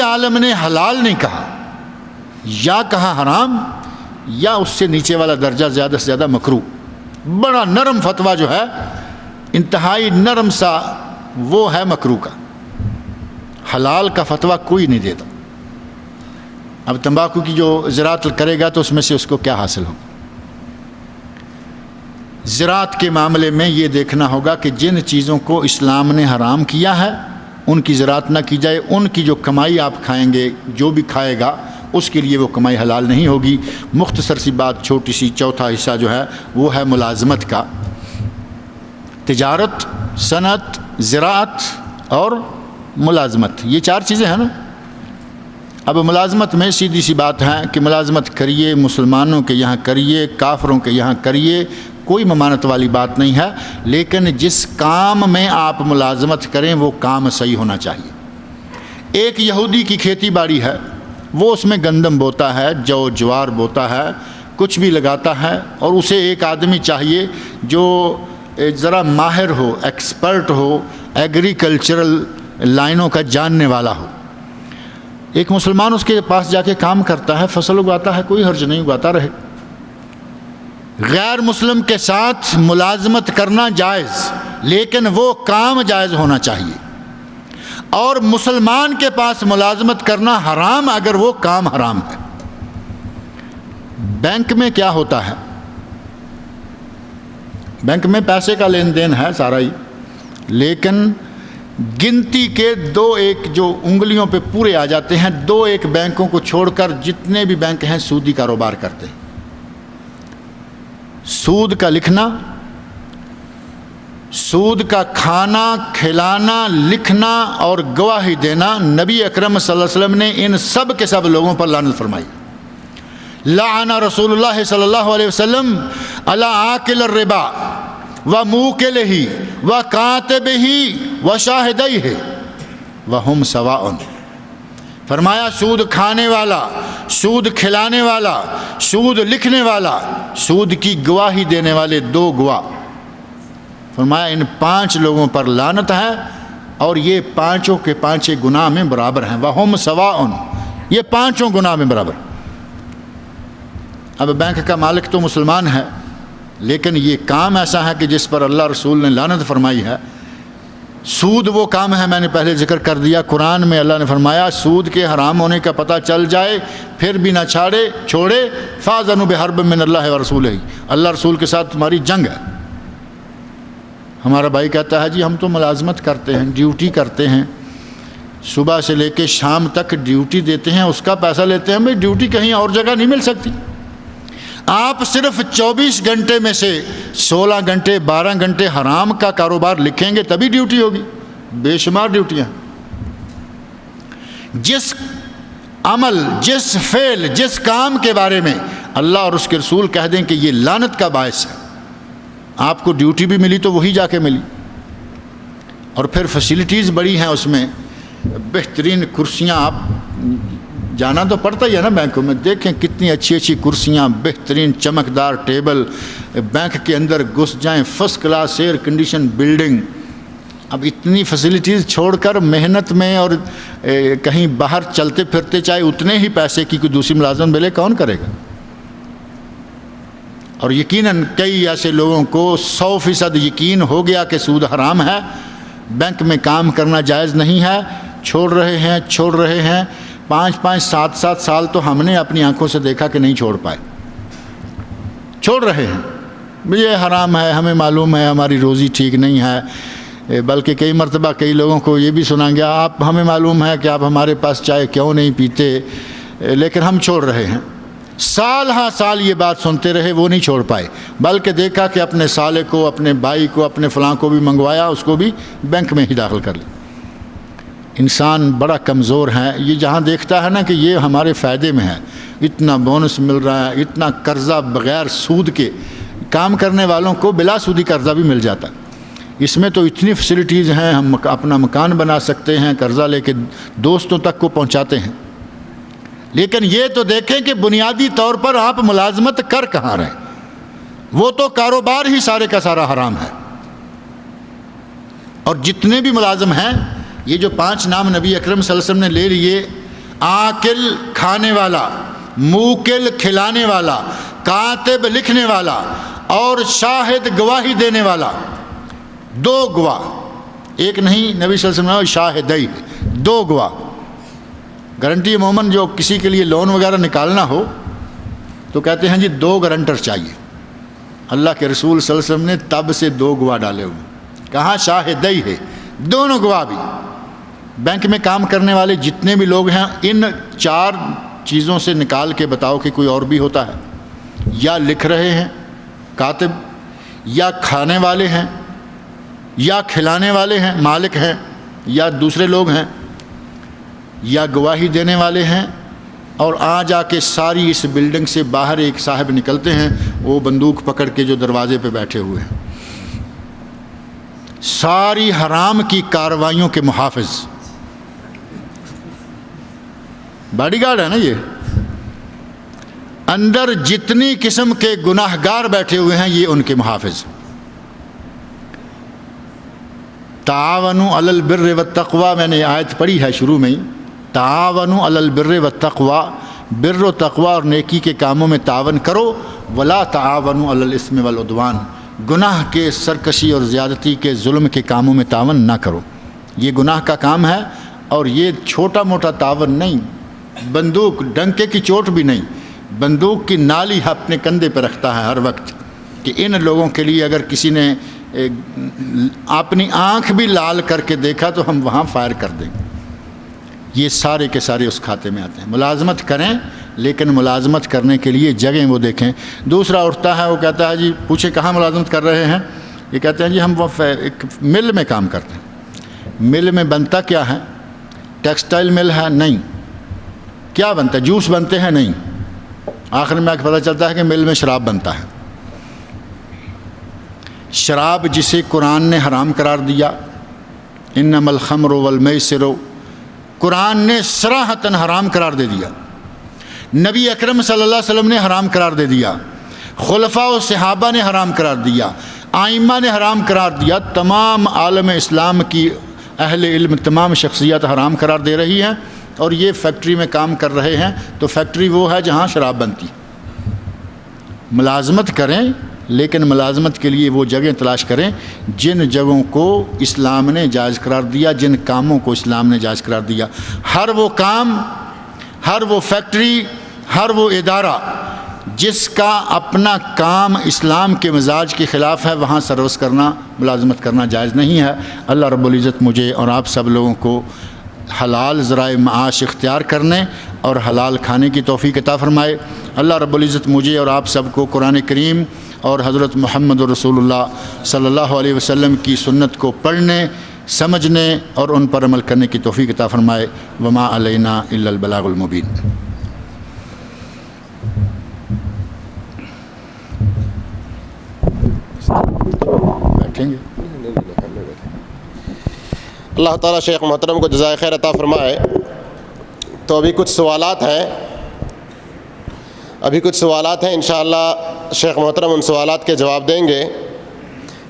عالم نے حلال نہیں کہا، یا کہا حرام، یا اس سے نیچے والا درجہ زیادہ سے زیادہ مکروہ۔ بڑا نرم فتویٰ جو ہے، انتہائی نرم سا، وہ ہے مکروہ کا۔ حلال کا فتویٰ کوئی نہیں دیتا۔ اب تمباکو کی جو زراعت کرے گا تو اس میں سے اس کو کیا حاصل ہوگا؟ زراعت کے معاملے میں یہ دیکھنا ہوگا کہ جن چیزوں کو اسلام نے حرام کیا ہے ان کی زراعت نہ کی جائے، ان کی جو کمائی آپ کھائیں گے، جو بھی کھائے گا اس کے لیے وہ کمائی حلال نہیں ہوگی۔ مختصر سی بات، چھوٹی سی، چوتھا حصہ جو ہے وہ ہے ملازمت کا۔ تجارت، صنعت، زراعت اور ملازمت، یہ 4 چیزیں ہیں نا۔ اب ملازمت میں سیدھی سی بات ہے کہ ملازمت کریے، مسلمانوں کے یہاں کریے، کافروں کے یہاں کریے، کوئی ممانعت والی بات نہیں ہے، لیکن جس کام میں آپ ملازمت کریں وہ کام صحیح ہونا چاہیے۔ ایک یہودی کی کھیتی باڑی ہے، وہ اس میں گندم بوتا ہے، جو جوار بوتا ہے، کچھ بھی لگاتا ہے، اور اسے ایک آدمی چاہیے جو ذرا ماہر ہو، ایکسپرٹ ہو، ایگریکلچرل لائنوں کا جاننے والا ہو۔ ایک مسلمان اس کے پاس جا کے کام کرتا ہے، فصل اگاتا ہے، کوئی حرج نہیں، اگاتا رہے۔ غیر مسلم کے ساتھ ملازمت کرنا جائز، لیکن وہ کام جائز ہونا چاہیے۔ اور مسلمان کے پاس ملازمت کرنا حرام اگر وہ کام حرام ہے۔ بینک میں کیا ہوتا ہے؟ بینک میں پیسے کا لین دین ہے سارا ہی، لیکن گنتی کے 2-1 جو انگلیوں پہ پورے آ جاتے ہیں، 2-1 بینکوں کو چھوڑ کر جتنے بھی بینک ہیں سودی کاروبار کرتے ہیں۔ سود کا لکھنا، سود کا کھانا، کھلانا، لکھنا اور گواہی دینا، نبی اکرم صلی اللہ علیہ وسلم نے ان سب کے سب لوگوں پر لعنت فرمائی۔ لعن رسول اللہ صلی اللہ علیہ وسلم علی آکل الربا وموکلہ وکاتبہ وشاہدیہ وہم سواء۔ فرمایا سود کھانے والا، سود کھلانے والا، سود لکھنے والا، سود کی گواہی دینے والے 2 گواہ، فرمایا ان 5 لوگوں پر لعنت ہے، اور یہ 5 کے 5 گناہ میں برابر ہیں۔ وہم سواء، یہ 5 گناہ میں برابر۔ اب بینک کا مالک تو مسلمان ہے، لیکن یہ کام ایسا ہے کہ جس پر اللہ رسول نے لعنت فرمائی ہے۔ سود وہ کام ہے، میں نے پہلے ذکر کر دیا، قرآن میں اللہ نے فرمایا سود کے حرام ہونے کا پتہ چل جائے پھر بھی نہ چھوڑے فَأْذَنُوا بِحَرْبٍ مِّنَ اللَّهِ وَرَسُولِهِ، اللہ رسول کے ساتھ تمہاری جنگ ہے۔ ہمارا بھائی کہتا ہے جی ہم تو ملازمت کرتے ہیں، ڈیوٹی کرتے ہیں، صبح سے لے کے شام تک ڈیوٹی دیتے ہیں، اس کا پیسہ لیتے ہیں، ہمیں ڈیوٹی کہیں اور جگہ نہیں مل سکتی۔ آپ صرف 24 گھنٹے میں سے 16 گھنٹے 12 گھنٹے حرام کا کاروبار لکھیں گے تبھی ڈیوٹی ہوگی۔ بے شمار ڈیوٹیاں، جس عمل، جس فعل، جس کام کے بارے میں اللہ اور اس کے رسول کہہ دیں کہ یہ لعنت کا باعث ہے، آپ کو ڈیوٹی بھی ملی تو وہی جا کے ملی۔ اور پھر فیسلٹیز بڑی ہیں اس میں، بہترین کرسیاں، آپ جانا تو پڑتا ہی ہے نا بینکوں میں، دیکھیں کتنی اچھی اچھی کرسیاں، بہترین چمکدار ٹیبل، بینک کے اندر گھس جائیں، first class air condition building. اب اتنی فیسلٹیز چھوڑ کر محنت میں اور کہیں باہر چلتے پھرتے چاہے اتنے ہی پیسے کی کوئی دوسری ملازمت ملے، کون کرے گا؟ اور یقیناً کئی ایسے لوگوں کو 100% یقین ہو گیا کہ سود حرام ہے، بینک میں کام کرنا جائز نہیں ہے، چھوڑ رہے ہیں 5-5 7-7 سال تو ہم نے اپنی آنکھوں سے دیکھا کہ نہیں چھوڑ پائے، چھوڑ رہے ہیں۔ یہ حرام ہے، ہمیں معلوم ہے ہماری روزی ٹھیک نہیں ہے، بلکہ کئی مرتبہ کئی لوگوں کو یہ بھی سنا گیا، آپ ہمیں معلوم ہے کہ آپ ہمارے پاس چائے کیوں نہیں پیتے، لیکن ہم چھوڑ رہے ہیں۔ سال ہاں سال یہ بات سنتے رہے، وہ نہیں چھوڑ پائے، بلکہ دیکھا کہ اپنے سالے کو، اپنے بھائی کو، اپنے فلاں کو بھی منگوایا، اس کو بھی بینک میں ہی داخل کر لیا۔ انسان بڑا کمزور ہے، یہ جہاں دیکھتا ہے نا کہ یہ ہمارے فائدے میں ہے، اتنا بونس مل رہا ہے، اتنا قرضہ بغیر سود کے، کام کرنے والوں کو بلا سودی قرضہ بھی مل جاتا ہے، اس میں تو اتنی فیسلٹیز ہیں، ہم اپنا مکان بنا سکتے ہیں، قرضہ لے کے دوستوں تک کو پہنچاتے ہیں۔ لیکن یہ تو دیکھیں کہ بنیادی طور پر آپ ملازمت کر کہاں رہے ہیں، وہ تو کاروبار ہی سارے کا سارا حرام ہے۔ اور جتنے بھی ملازم ہیں، یہ جو 5 نام نبی اکرم صلی اللہ علیہ وسلم نے لے لیے، آکل کھانے والا، موکل کھلانے والا، کاتب لکھنے والا، اور شاہد گواہی دینے والا، 2 گواہ، ایک نہیں، نبی صلی اللہ علیہ وسلم نے شاہدی، 2 گواہ. گارنٹی عموماً جو کسی کے لیے لون وغیرہ نکالنا ہو تو کہتے ہیں جی 2 گارنٹر چاہیے. اللہ کے رسول صلی اللہ علیہ وسلم نے تب سے 2 گواہ ڈالے ہوئے. کہاں شاہدی ہے، دونوں گواہ بھی. بینک میں کام کرنے والے جتنے بھی لوگ ہیں ان 4 چیزوں سے نکال کے بتاؤ کہ کوئی اور بھی ہوتا ہے. یا لکھ رہے ہیں کاتب، یا کھانے والے ہیں، یا کھلانے والے ہیں مالک ہیں، یا دوسرے لوگ ہیں، یا گواہی دینے والے ہیں. اور جا کے ساری اس بلڈنگ سے باہر ایک صاحب نکلتے ہیں، وہ بندوق پکڑ کے جو دروازے پہ بیٹھے ہوئے ہیں، ساری حرام کی کارروائیوں کے محافظ. باڈی گارڈ ہے نا یہ. اندر جتنی قسم کے گناہ گار بیٹھے ہوئے ہیں یہ ان کے محافظ. تعاونوا علی البر والتقوی، میں نے آیت پڑھی ہے شروع میں ہی. تعاونوا علی البر والتقوی، بر و تقوی اور نیکی کے کاموں میں تعاون کرو. ولا تعاونوا علی الاثم والعدوان، گناہ کے، سرکشی اور زیادتی کے، ظلم کے کاموں میں تعاون نہ کرو. یہ گناہ کا کام ہے اور یہ چھوٹا موٹا تعاون نہیں. بندوق ڈنکے کی چوٹ بھی نہیں، بندوق کی نالی اپنے کندھے پہ رکھتا ہے ہر وقت کہ ان لوگوں کے لیے اگر کسی نے اپنی آنکھ بھی لال کر کے دیکھا تو ہم وہاں فائر کر دیں. یہ سارے کے سارے اس کھاتے میں آتے ہیں. ملازمت کریں لیکن ملازمت کرنے کے لیے جگہیں وہ دیکھیں. دوسرا اٹھتا ہے وہ کہتا ہے جی پوچھے کہاں ملازمت کر رہے ہیں، یہ کہتے ہیں جی ہم وہ ایک مل میں کام کرتے ہیں. مل میں بنتا کیا ہے؟ ٹیکسٹائل مل ہے؟ نہیں. کیا بنتا ہے؟ جوس بنتے ہیں؟ نہیں. آخر میں پتہ چلتا ہے کہ مل میں شراب بنتا ہے. شراب جسے قرآن نے حرام قرار دیا، انما الخمر والمیسر، قرآن نے صراحتاً حرام قرار دے دیا. نبی اکرم صلی اللہ علیہ وسلم نے حرام قرار دے دیا، خلفاء و صحابہ نے حرام قرار دیا، آئمہ نے حرام قرار دیا. تمام عالم اسلام کی اہل علم، تمام شخصیات حرام قرار دے رہی ہیں. اور یہ فیکٹری میں کام کر رہے ہیں تو فیکٹری وہ ہے جہاں شراب بنتی. ملازمت کریں لیکن ملازمت کے لیے وہ جگہیں تلاش کریں جن جگہوں کو اسلام نے جائز قرار دیا، جن کاموں کو اسلام نے جائز قرار دیا. ہر وہ کام، ہر وہ فیکٹری، ہر وہ ادارہ جس کا اپنا کام اسلام کے مزاج کے خلاف ہے وہاں سروس کرنا، ملازمت کرنا جائز نہیں ہے. اللہ رب العزت مجھے اور آپ سب لوگوں کو حلال ذرائع معاش اختیار کرنے اور حلال کھانے کی توفیق عطا فرمائے. اللہ رب العزت مجھے اور آپ سب کو قرآن کریم اور حضرت محمد رسول اللہ صلی اللہ علیہ وسلم کی سنت کو پڑھنے، سمجھنے اور ان پر عمل کرنے کی توفیق عطا فرمائے. وما علینا الا البلاغ المبین. بیٹھیں گے. اللہ تعالیٰ شیخ محترم کو جزائے خیر عطا فرمائے. تو ابھی کچھ سوالات ہیں، انشاءاللہ شیخ محترم ان سوالات کے جواب دیں گے.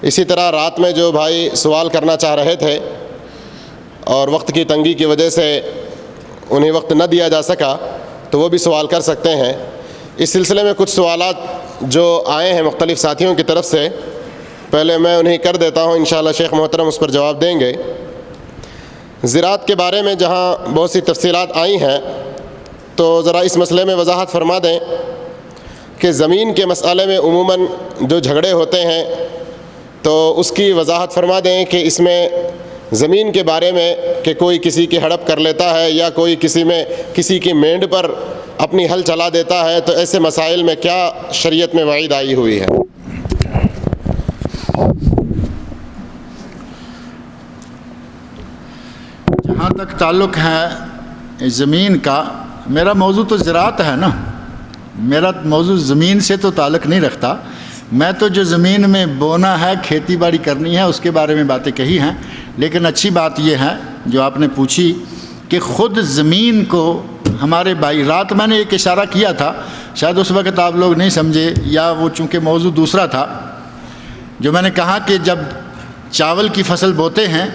اسی طرح رات میں جو بھائی سوال کرنا چاہ رہے تھے اور وقت کی تنگی کی وجہ سے انہیں وقت نہ دیا جا سکا تو وہ بھی سوال کر سکتے ہیں. اس سلسلے میں کچھ سوالات جو آئے ہیں مختلف ساتھیوں کی طرف سے، پہلے میں انہیں کر دیتا ہوں، انشاءاللہ شیخ محترم اس پر جواب دیں گے. زراعت کے بارے میں جہاں بہت سی تفصیلات آئی ہیں تو ذرا اس مسئلے میں وضاحت فرما دیں کہ زمین کے مسئلے میں عموماً جو جھگڑے ہوتے ہیں تو اس کی وضاحت فرما دیں کہ اس میں زمین کے بارے میں کہ کوئی کسی کی ہڑپ کر لیتا ہے یا کوئی کسی کی مینڈ پر اپنی ہل چلا دیتا ہے، تو ایسے مسائل میں کیا شریعت میں وعید آئی ہوئی ہے. جہاں تک تعلق ہے زمین کا، میرا موضوع تو زراعت ہے نا، میرا موضوع زمین سے تو تعلق نہیں رکھتا. میں تو جو زمین میں بونا ہے، کھیتی باڑی کرنی ہے، اس کے بارے میں باتیں کہی ہیں. لیکن اچھی بات یہ ہے جو آپ نے پوچھی کہ خود زمین کو ہمارے بھائی، رات میں نے ایک اشارہ کیا تھا، شاید اس وقت آپ لوگ نہیں سمجھے یا وہ چونکہ موضوع دوسرا تھا، جو میں نے کہا کہ جب چاول کی فصل بوتے ہیں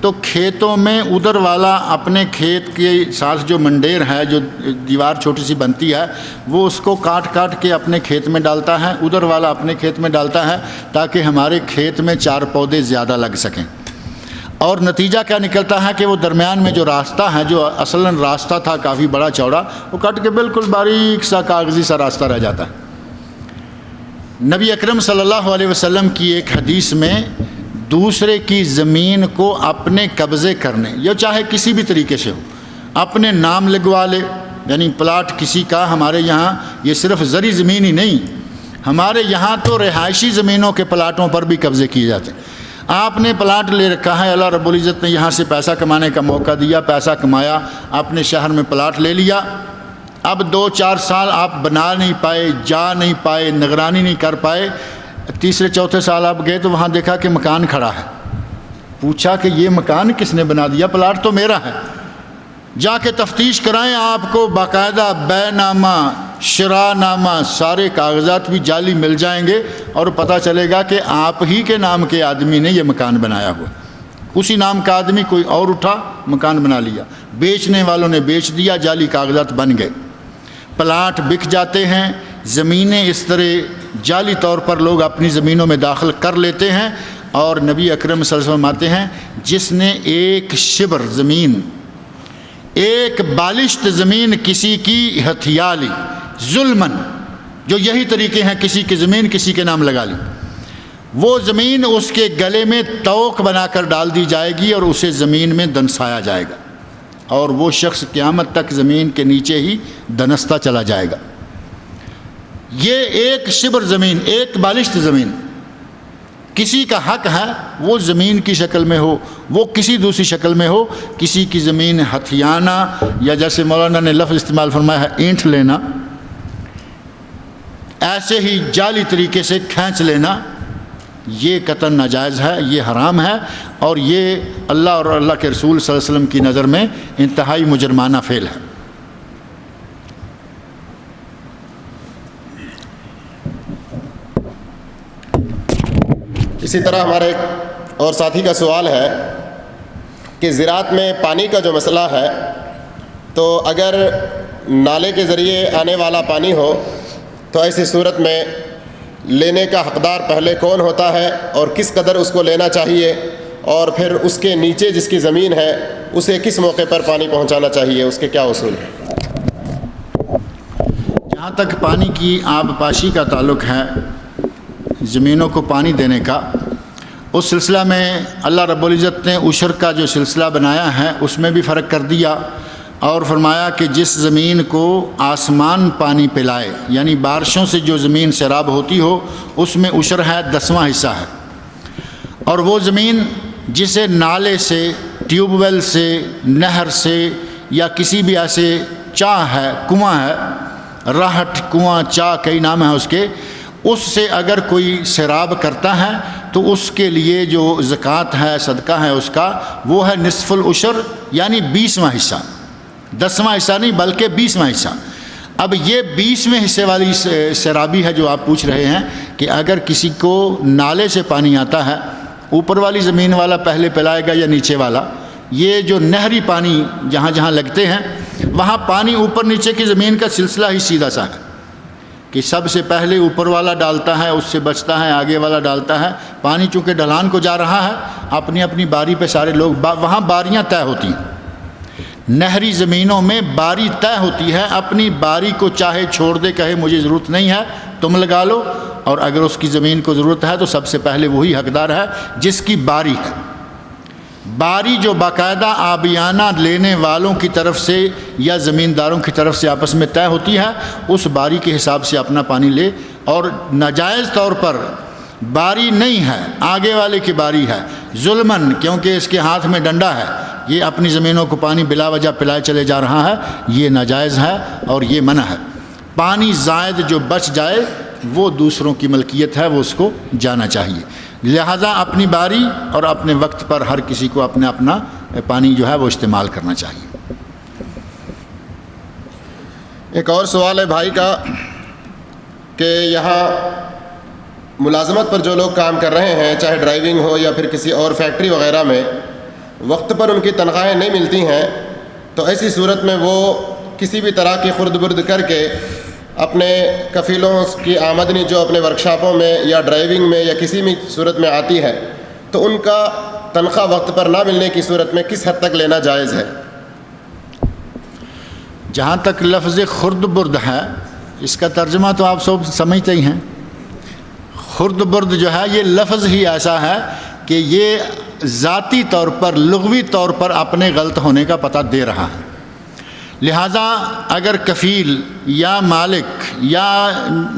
تو کھیتوں میں ادھر والا اپنے کھیت کے ساتھ جو منڈیر ہے، جو دیوار چھوٹی سی بنتی ہے، وہ اس کو کاٹ کاٹ کے اپنے کھیت میں ڈالتا ہے، ادھر والا اپنے کھیت میں ڈالتا ہے، تاکہ ہمارے کھیت میں 4 پودے زیادہ لگ سکیں. اور نتیجہ کیا نکلتا ہے کہ وہ درمیان میں جو راستہ ہے، جو اصلاً راستہ تھا کافی بڑا چوڑا، وہ کٹ کے بالکل باریک سا کاغذی سا راستہ رہ جاتا ہے۔ نبی اکرم صلی اللہ علیہ وسلم کی ایک حدیث میں دوسرے کی زمین کو اپنے قبضے کرنے، یا چاہے کسی بھی طریقے سے ہو، اپنے نام لگوا لے، یعنی پلاٹ کسی کا، ہمارے یہاں یہ صرف زرعی زمین ہی نہیں، ہمارے یہاں تو رہائشی زمینوں کے پلاٹوں پر بھی قبضے کیے جاتے ہیں۔ آپ نے پلاٹ لے رکھا ہے، اللہ رب العزت نے یہاں سے پیسہ کمانے کا موقع دیا، پیسہ کمایا، آپ نے شہر میں پلاٹ لے لیا، اب 2-4 سال آپ بنا نہیں پائے، جا نہیں پائے، نگرانی نہیں کر پائے، تیسرے چوتھے سال آپ گئے تو وہاں دیکھا کہ مکان کھڑا ہے، پوچھا کہ یہ مکان کس نے بنا دیا؟ پلاٹ تو میرا ہے۔ جا کے تفتیش کرائیں، آپ کو باقاعدہ بے نامہ، شراء نامہ، سارے کاغذات بھی جعلی مل جائیں گے، اور پتہ چلے گا کہ آپ ہی کے نام کے آدمی نے یہ مکان بنایا ہوا، اسی نام کا آدمی کوئی اور اٹھا مکان بنا لیا، بیچنے والوں نے بیچ دیا، جعلی کاغذات بن گئے، پلاٹ بک جاتے ہیں، زمینیں اس طرح جعلی طور پر لوگ اپنی زمینوں میں داخل کر لیتے ہیں۔ اور نبی اکرم صلی اللہ علیہ وسلم آتے ہیں، جس نے ایک شبر زمین، ایک بالشت زمین کسی کی ہتھیا لی ظلماً، جو یہی طریقے ہیں، کسی کی زمین کسی کے نام لگا لی، وہ زمین اس کے گلے میں توق بنا کر ڈال دی جائے گی اور اسے زمین میں دنسایا جائے گا، اور وہ شخص قیامت تک زمین کے نیچے ہی دنستا چلا جائے گا۔ یہ ایک شبر زمین، ایک بالشت زمین کسی کا حق ہے، وہ زمین کی شکل میں ہو، وہ کسی دوسری شکل میں ہو، کسی کی زمین ہتھیانا، یا جیسے مولانا نے لفظ استعمال فرمایا ہے اینٹ لینا، ایسے ہی جعلی طریقے سے کھینچ لینا، یہ قطعاً ناجائز ہے، یہ حرام ہے، اور یہ اللہ اور اللہ کے رسول صلی اللہ علیہ وسلم کی نظر میں انتہائی مجرمانہ فعل ہے۔ اسی طرح ہمارے ایک اور ساتھی کا سوال ہے کہ زراعت میں پانی کا جو مسئلہ ہے، تو اگر نالے کے ذریعے آنے والا پانی ہو تو ایسی صورت میں لینے کا حقدار پہلے کون ہوتا ہے اور کس قدر اس کو لینا چاہیے، اور پھر اس کے نیچے جس کی زمین ہے اسے کس موقع پر پانی پہنچانا چاہیے، اس کے کیا اصول ہیں؟ جہاں تک پانی کی آب پاشی کا تعلق ہے، زمینوں کو پانی دینے کا، اس سلسلہ میں اللہ رب العزت نے عشر کا جو سلسلہ بنایا ہے اس میں بھی فرق کر دیا، اور فرمایا کہ جس زمین کو آسمان پانی پلائے، یعنی بارشوں سے جو زمین سیراب ہوتی ہو، اس میں عشر ہے، 10واں حصہ ہے، اور وہ زمین جسے نالے سے، ٹیوب ویل سے، نہر سے، یا کسی بھی ایسے چاہ ہے، کنواں ہے، راہٹ، کنواں، چاہ، کئی نام ہیں اس کے، اس سے اگر کوئی سیراب کرتا ہے تو اس کے لیے جو زکوٰۃ ہے، صدقہ ہے اس کا، وہ ہے نصف العشر، یعنی 20واں حصہ، 10واں حصہ نہیں بلکہ 20واں حصہ۔ اب یہ 20ویں حصے والی سیرابی ہے جو آپ پوچھ رہے ہیں، کہ اگر کسی کو نالے سے پانی آتا ہے، اوپر والی زمین والا پہلے پلائے گا یا نیچے والا؟ یہ جو نہری پانی جہاں جہاں لگتے ہیں وہاں پانی اوپر نیچے کی زمین کا سلسلہ ہی سیدھا سا ہے، کہ سب سے پہلے اوپر والا ڈالتا ہے، اس سے بچتا ہے، آگے والا ڈالتا ہے، پانی چونکہ ڈھلان کو جا رہا ہے، اپنی اپنی باری پہ سارے لوگ وہاں باریاں طے ہوتی ہیں، نہری زمینوں میں باری طے ہوتی ہے، اپنی باری کو چاہے چھوڑ دے، کہے مجھے ضرورت نہیں ہے تم لگا لو، اور اگر اس کی زمین کو ضرورت ہے تو سب سے پہلے وہی حقدار ہے جس کی باری ہے۔ باری جو باقاعدہ آبیانہ لینے والوں کی طرف سے یا زمینداروں کی طرف سے آپس میں طے ہوتی ہے، اس باری کے حساب سے اپنا پانی لے، اور ناجائز طور پر باری نہیں ہے، آگے والے کی باری ہے، ظلماً، کیونکہ اس کے ہاتھ میں ڈنڈا ہے، یہ اپنی زمینوں کو پانی بلا وجہ پلائے چلے جا رہا ہے، یہ ناجائز ہے اور یہ منع ہے۔ پانی زائد جو بچ جائے وہ دوسروں کی ملکیت ہے، وہ اس کو جانا چاہیے، لہذا اپنی باری اور اپنے وقت پر ہر کسی کو اپنا اپنا پانی جو ہے وہ استعمال کرنا چاہیے۔ ایک اور سوال ہے بھائی کا کہ یہاں ملازمت پر جو لوگ کام کر رہے ہیں، چاہے ڈرائیونگ ہو یا پھر کسی اور فیکٹری وغیرہ میں، وقت پر ان کی تنخواہیں نہیں ملتی ہیں، تو ایسی صورت میں وہ کسی بھی طرح کی خرد برد کر کے اپنے کفیلوں کی آمدنی جو اپنے ورکشاپوں میں یا ڈرائیونگ میں یا کسی بھی صورت میں آتی ہے، تو ان کا تنخواہ وقت پر نہ ملنے کی صورت میں کس حد تک لینا جائز ہے؟ جہاں تک لفظ خرد برد ہے، اس کا ترجمہ تو آپ سب سمجھتے ہی ہیں۔ خرد برد جو ہے یہ لفظ ہی ایسا ہے کہ یہ ذاتی طور پر، لغوی طور پر اپنے غلط ہونے کا پتہ دے رہا ہے۔ لہٰذا اگر کفیل یا مالک یا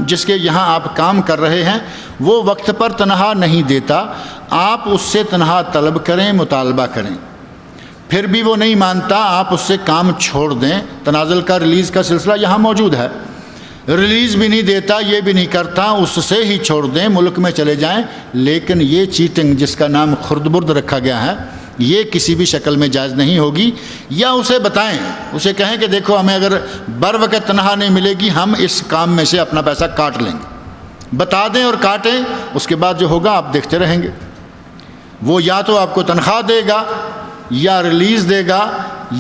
جس کے یہاں آپ کام کر رہے ہیں وہ وقت پر تنخواہ نہیں دیتا، آپ اس سے تنخواہ طلب کریں، مطالبہ کریں، پھر بھی وہ نہیں مانتا، آپ اس سے کام چھوڑ دیں۔ تنازل کا، ریلیز کا سلسلہ یہاں موجود ہے۔ ریلیز بھی نہیں دیتا، یہ بھی نہیں کرتا، اس سے ہی چھوڑ دیں، ملک میں چلے جائیں۔ لیکن یہ چیٹنگ جس کا نام خرد برد رکھا گیا ہے، یہ کسی بھی شکل میں جائز نہیں ہوگی۔ یا اسے بتائیں، اسے کہیں کہ دیکھو ہمیں اگر بر وقت تنخواہ نہیں ملے گی، ہم اس کام میں سے اپنا پیسہ کاٹ لیں گے، بتا دیں اور کاٹیں، اس کے بعد جو ہوگا آپ دیکھتے رہیں گے۔ وہ یا تو آپ کو تنخواہ دے گا، یا ریلیز دے گا،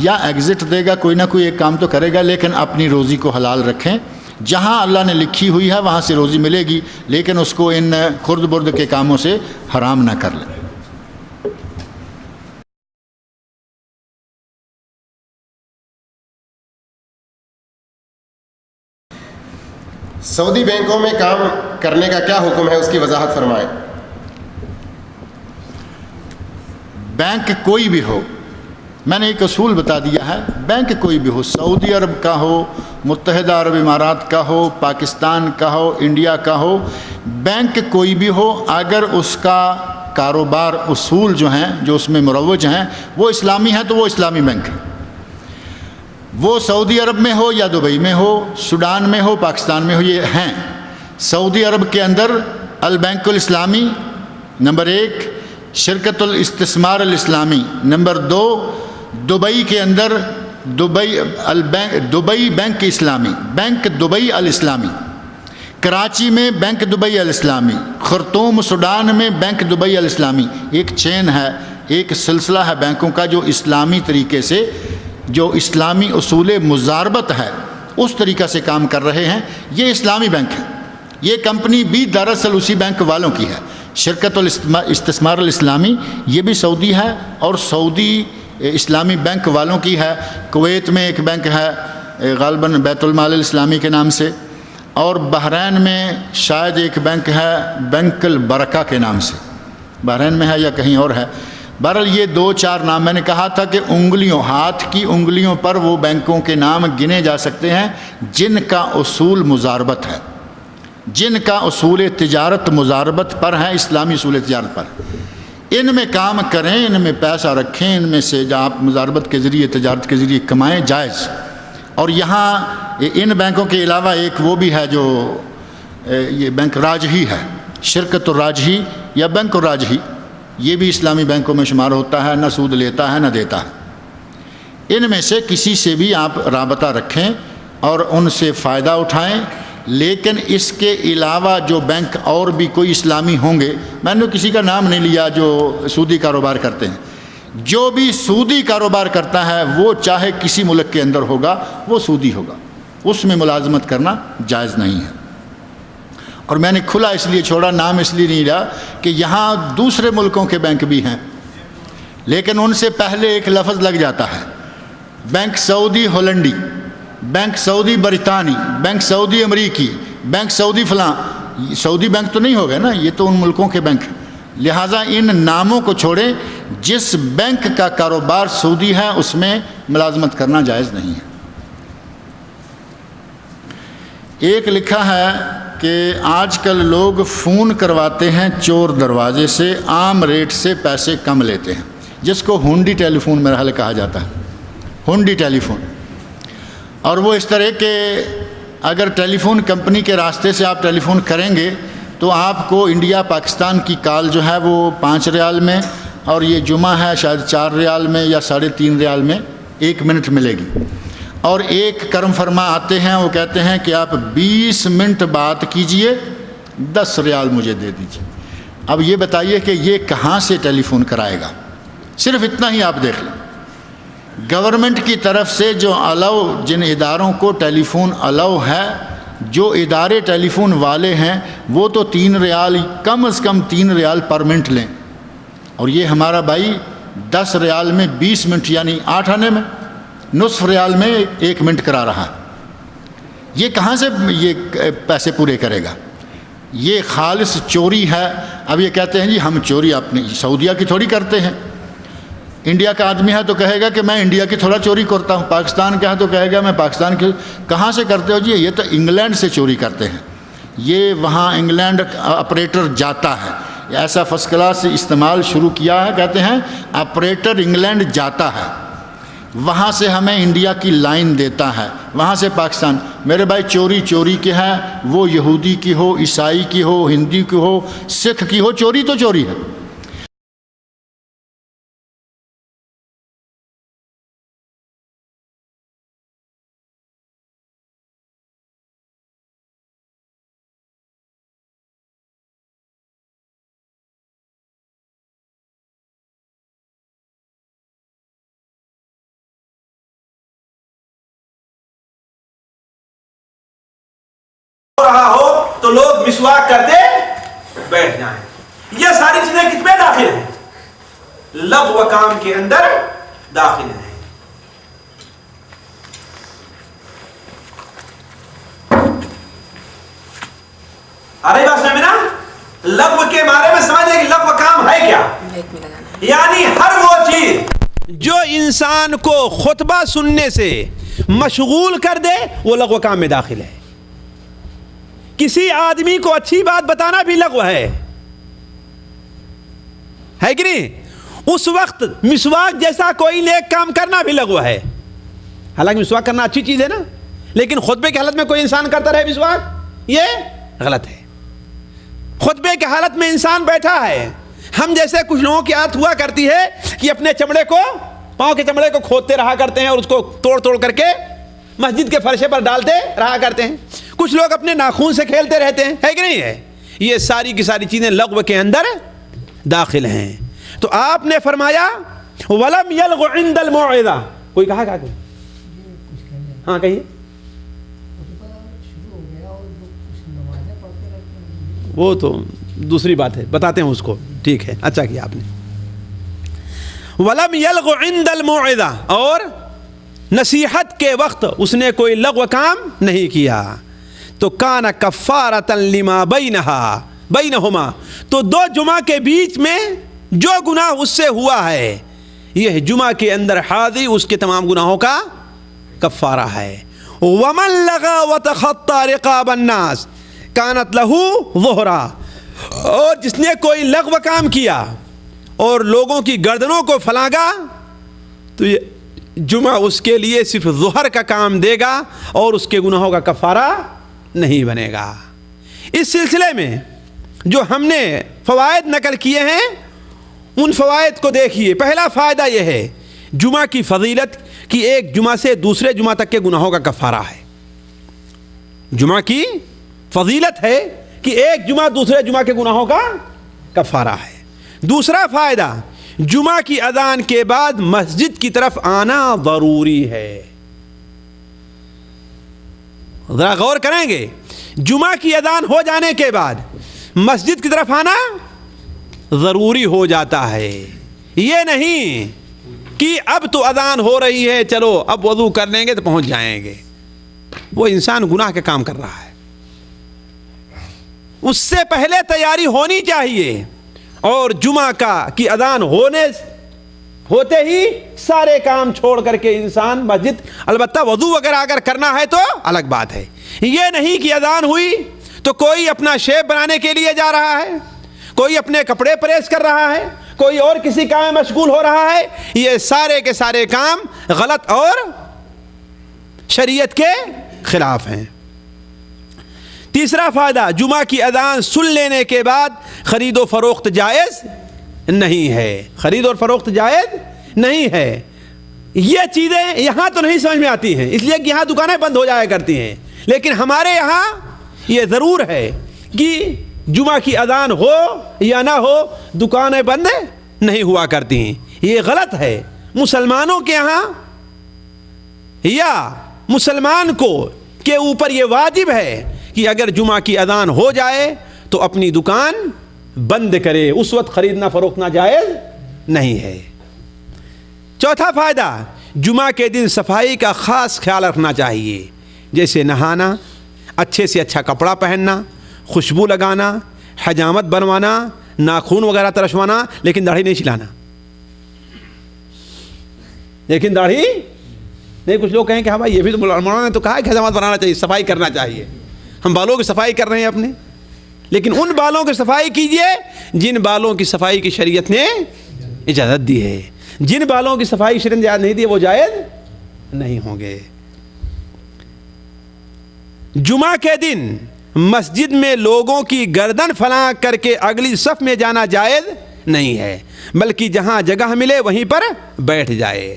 یا ایگزٹ دے گا، کوئی نہ کوئی ایک کام تو کرے گا۔ لیکن اپنی روزی کو حلال رکھیں، جہاں اللہ نے لکھی ہوئی ہے وہاں سے روزی ملے گی، لیکن اس کو ان خرد برد کے کاموں سے حرام نہ کر لیں۔ سعودی بینکوں میں کام کرنے کا کیا حکم ہے، اس کی وضاحت فرمائیں۔ بینک کوئی بھی ہو، میں نے ایک اصول بتا دیا ہے، بینک کوئی بھی ہو، سعودی عرب کا ہو، متحدہ عرب امارات کا ہو، پاکستان کا ہو، انڈیا کا ہو، بینک کوئی بھی ہو، اگر اس کا کاروبار اصول جو ہیں جو اس میں مروج ہیں وہ اسلامی ہیں تو وہ اسلامی بینک ہے۔ وہ سعودی عرب میں ہو یا دبئی میں ہو، سوڈان میں ہو، پاکستان میں ہو، یہ ہیں۔ سعودی عرب کے اندر البینک الاسلامی نمبر 1، شرکت الاستثمار الاسلامی نمبر 2، دبئی کے اندر دبئی بینک اسلامی، بینک دبئی الاسلامی، کراچی میں بینک دبئی الاسلامی، خرطوم سوڈان میں بینک دبئی الاسلامی۔ ایک چین ہے، ایک سلسلہ ہے بینکوں کا جو اسلامی طریقے سے، جو اسلامی اصول مزاربت ہے اس طریقہ سے کام کر رہے ہیں۔ یہ اسلامی بینک ہے۔ یہ کمپنی بھی دراصل اسی بینک والوں کی ہے، شرکت الاستثمار الاسلامی، یہ بھی سعودی ہے اور سعودی اسلامی بینک والوں کی ہے۔ کویت میں ایک بینک ہے غالباً بیت المال الاسلامی کے نام سے، اور بحرین میں شاید ایک بینک ہے بینک البرکہ کے نام سے، بحرین میں ہے یا کہیں اور ہے۔ بہرحال یہ 2-4 نام، میں نے کہا تھا کہ انگلیوں، ہاتھ کی انگلیوں پر وہ بینکوں کے نام گنے جا سکتے ہیں جن کا اصول مزاربت ہے، جن کا اصول تجارت مزاربت پر ہے، اسلامی اصول تجارت پر۔ ان میں کام کریں، ان میں پیسہ رکھیں، ان میں سے جب آپ مزاربت کے ذریعے، تجارت کے ذریعے کمائیں، جائز۔ اور یہاں ان بینکوں کے علاوہ ایک وہ بھی ہے جو یہ بینک راجحی ہے، شرکت الراجحی یا بینک الراجحی، یہ بھی اسلامی بینکوں میں شمار ہوتا ہے، نہ سود لیتا ہے نہ دیتا ہے۔ ان میں سے کسی سے بھی آپ رابطہ رکھیں اور ان سے فائدہ اٹھائیں، لیکن اس کے علاوہ جو بینک اور بھی کوئی اسلامی ہوں گے، میں نے کسی کا نام نہیں لیا جو سودی کاروبار کرتے ہیں، جو بھی سودی کاروبار کرتا ہے وہ چاہے کسی ملک کے اندر ہوگا وہ سودی ہوگا، اس میں ملازمت کرنا جائز نہیں ہے۔ اور میں نے کھلا اس لیے چھوڑا، نام اس لیے نہیں لیا کہ یہاں دوسرے ملکوں کے بینک بھی ہیں، لیکن ان سے پہلے ایک لفظ لگ جاتا ہے، بینک سعودی ہولنڈی، بینک سعودی برطانی، بینک سعودی امریکی، بینک سعودی فلاں۔ سعودی بینک تو نہیں ہوگا نا، یہ تو ان ملکوں کے بینک ہیں۔ لہٰذا ان ناموں کو چھوڑیں، جس بینک کا کاروبار سعودی ہے اس میں ملازمت کرنا جائز نہیں ہے۔ ایک لکھا ہے کہ آج کل لوگ فون کرواتے ہیں چور دروازے سے، عام ریٹ سے پیسے کم لیتے ہیں، جس کو ہونڈی ٹیلی فون میرا حال کہا جاتا ہے، ہونڈی ٹیلی فون۔ اور وہ اس طرح کہ اگر ٹیلی فون کمپنی کے راستے سے آپ ٹیلی فون کریں گے تو آپ کو انڈیا پاکستان کی کال جو ہے وہ 5 ریال میں، اور یہ جمعہ ہے شاید 4 ریال میں یا 3.5 ریال میں 1 منٹ ملے گی۔ اور ایک کرم فرما آتے ہیں، وہ کہتے ہیں کہ آپ 20 منٹ بات کیجئے، 10 ریال مجھے دے دیجئے۔ اب یہ بتائیے کہ یہ کہاں سے ٹیلی فون کرائے گا؟ صرف اتنا ہی آپ دیکھ لیں، گورنمنٹ کی طرف سے جو الاؤ، جن اداروں کو ٹیلی فون الاؤ ہے، جو ادارے ٹیلی فون والے ہیں وہ تو 3 ریال، کم از کم 3 ریال پر منٹ لیں، اور یہ ہمارا بھائی 10 ریال میں 20 منٹ یعنی 8 آنے میں نصف ریال میں 1 منٹ کرا رہا ہے۔ یہ کہاں سے یہ پیسے پورے کرے گا؟ یہ خالص چوری ہے۔ اب یہ کہتے ہیں جی ہم چوری اپنی سعودیہ کی تھوڑی کرتے ہیں، انڈیا کا آدمی ہے تو کہے گا کہ میں انڈیا کی تھوڑا چوری کرتا ہوں، پاکستان کا ہے تو کہے گا میں پاکستان کی۔ کہاں سے کرتے ہو جی؟ یہ تو انگلینڈ سے چوری کرتے ہیں، یہ وہاں انگلینڈ آپریٹر جاتا ہے، ایسا فرسٹ کلاس استعمال شروع کیا ہے، کہتے ہیں آپریٹر انگلینڈ جاتا ہے، وہاں سے ہمیں انڈیا کی لائن دیتا ہے، وہاں سے پاکستان۔ میرے بھائی چوری چوری کی ہے، وہ یہودی کی ہو، عیسائی کی ہو، ہندی کی ہو، سکھ کی ہو، چوری تو چوری ہے۔ رہا ہو تو لوگ مسواک کرتے بیٹھ جائیں۔ یہ ساری چیزیں کس میں داخل ہیں؟ لغو و کام کے اندر داخل ہیں۔ ارے بات سمجھنا، لغو کے بارے میں سمجھیں کہ لغو کام ہے کیا؟ یعنی ہر وہ چیز جو انسان کو خطبہ سننے سے مشغول کر دے وہ لغو کام میں داخل ہے۔ کسی آدمی کو اچھی بات بتانا بھی لغو ہے کہ نہیں؟ اس وقت مسواک جیسا کوئی نیک کام کرنا بھی لغو ہے۔ حالانکہ مسواک کرنا اچھی چیز ہے نا، لیکن خطبے کی حالت میں کوئی انسان کرتا رہے مسواک، یہ غلط ہے۔ خطبے کی حالت میں انسان بیٹھا ہے، ہم جیسے کچھ لوگوں کی عادت ہوا کرتی ہے کہ اپنے چمڑے کو، پاؤں کے چمڑے کو کھودتے رہا کرتے ہیں اور اس کو توڑ توڑ کر کے مسجد کے فرشے پر ڈالتے رہا کرتے ہیں۔ کچھ لوگ اپنے ناخون سے کھیلتے رہتے ہیں، ہے کہ نہیں ہے؟ یہ ساری کی ساری چیزیں لغو کے اندر داخل ہیں۔ تو آپ نے فرمایا وَلَمْ يَلْغُ عِنْدَ الْمَوْعِظَةِ۔ کوئی کہا کیا؟ ہاں کہیے۔ وہ تو دوسری بات ہے، بتاتے ہیں اس کو، ٹھیک ہے، اچھا کیا آپ نے۔ وَلَمْ يَلْغُ عِنْدَ الْمَوْعِظَةِ، اور نصیحت کے وقت اس نے کوئی لغو کام نہیں کیا، تو کان کفارۃ لما بینہما، تو دو جمعہ کے بیچ میں جو گناہ اس سے ہوا ہے یہ جمعہ کے اندر حاضری اس کے تمام گناہوں کا کفارہ ہے۔ ومن لغا وتخطى رقاب الناس کانت لہ ظہرا، اور جس نے کوئی لغو کام کیا اور لوگوں کی گردنوں کو پھلانگا تو یہ جمعہ اس کے لیے صرف ظہر کا کام دے گا اور اس کے گناہوں کا کفارہ نہیں بنے گا۔ اس سلسلے میں جو ہم نے فوائد نقل کیے ہیں ان فوائد کو دیکھیے۔ پہلا فائدہ یہ ہے جمعہ کی فضیلت کہ ایک جمعہ سے دوسرے جمعہ تک کے گناہوں کا کفارہ ہے۔ جمعہ کی فضیلت ہے کہ ایک جمعہ دوسرے جمعہ کے گناہوں کا کفارہ ہے۔ دوسرا فائدہ جمعہ کی اذان کے بعد مسجد کی طرف آنا ضروری ہے۔ ذرا غور کریں گے، جمعہ کی اذان ہو جانے کے بعد مسجد کی طرف آنا ضروری ہو جاتا ہے۔ یہ نہیں کہ اب تو اذان ہو رہی ہے چلو اب وضو کر لیں گے تو پہنچ جائیں گے، وہ انسان گناہ کا کام کر رہا ہے۔ اس سے پہلے تیاری ہونی چاہیے، اور جمعہ کی اذان ہوتے ہی سارے کام چھوڑ کر کے انسان مسجد، البتہ وضو وغیرہ اگر کرنا ہے تو الگ بات ہے۔ یہ نہیں کہ اذان ہوئی تو کوئی اپنا شیپ بنانے کے لیے جا رہا ہے، کوئی اپنے کپڑے پریس کر رہا ہے، کوئی اور کسی کام میں مشغول ہو رہا ہے۔ یہ سارے کے سارے کام غلط اور شریعت کے خلاف ہیں۔ تیسرا فائدہ جمعہ کی اذان سن لینے کے بعد خرید و فروخت جائز نہیں ہے، خرید اور فروخت جائز نہیں ہے۔ یہ چیزیں یہاں تو نہیں سمجھ میں آتی ہیں، اس لیے کہ یہاں دکانیں بند ہو جایا کرتی ہیں، لیکن ہمارے یہاں یہ ضرور ہے کہ جمعہ کی اذان ہو یا نہ ہو دکانیں بند نہیں ہوا کرتی ہیں۔ یہ غلط ہے۔ مسلمانوں کے یہاں یا مسلمان کو کے اوپر یہ واجب ہے کہ اگر جمعہ کی اذان ہو جائے تو اپنی دکان بند کرے، اس وقت خریدنا فروختنا جائز نہیں ہے۔ چوتھا فائدہ، جمعہ کے دن صفائی کا خاص خیال رکھنا چاہیے، جیسے نہانا، اچھے سے اچھا کپڑا پہننا، خوشبو لگانا، حجامت بنوانا، ناخون وغیرہ ترشوانا، لیکن داڑھی نہیں چھلانا۔ لیکن داڑھی نہیں، کچھ لوگ کہیں کہ ہاں بھائی یہ بھی تو مولانا نے تو کہا کہ حجامت بنانا چاہیے، صفائی کرنا چاہیے، ہم بالوں کی صفائی کر رہے ہیں اپنے، لیکن ان بالوں کی صفائی کیجئے جن بالوں کی صفائی کی شریعت نے اجازت دی ہے، جن بالوں کی صفائی شریعت نے اجازت نہیں دی وہ جائز نہیں ہوں گے۔ جمعہ کے دن مسجد میں لوگوں کی گردن فلاں کر کے اگلی صف میں جانا جائز نہیں ہے، بلکہ جہاں جگہ ملے وہیں پر بیٹھ جائے۔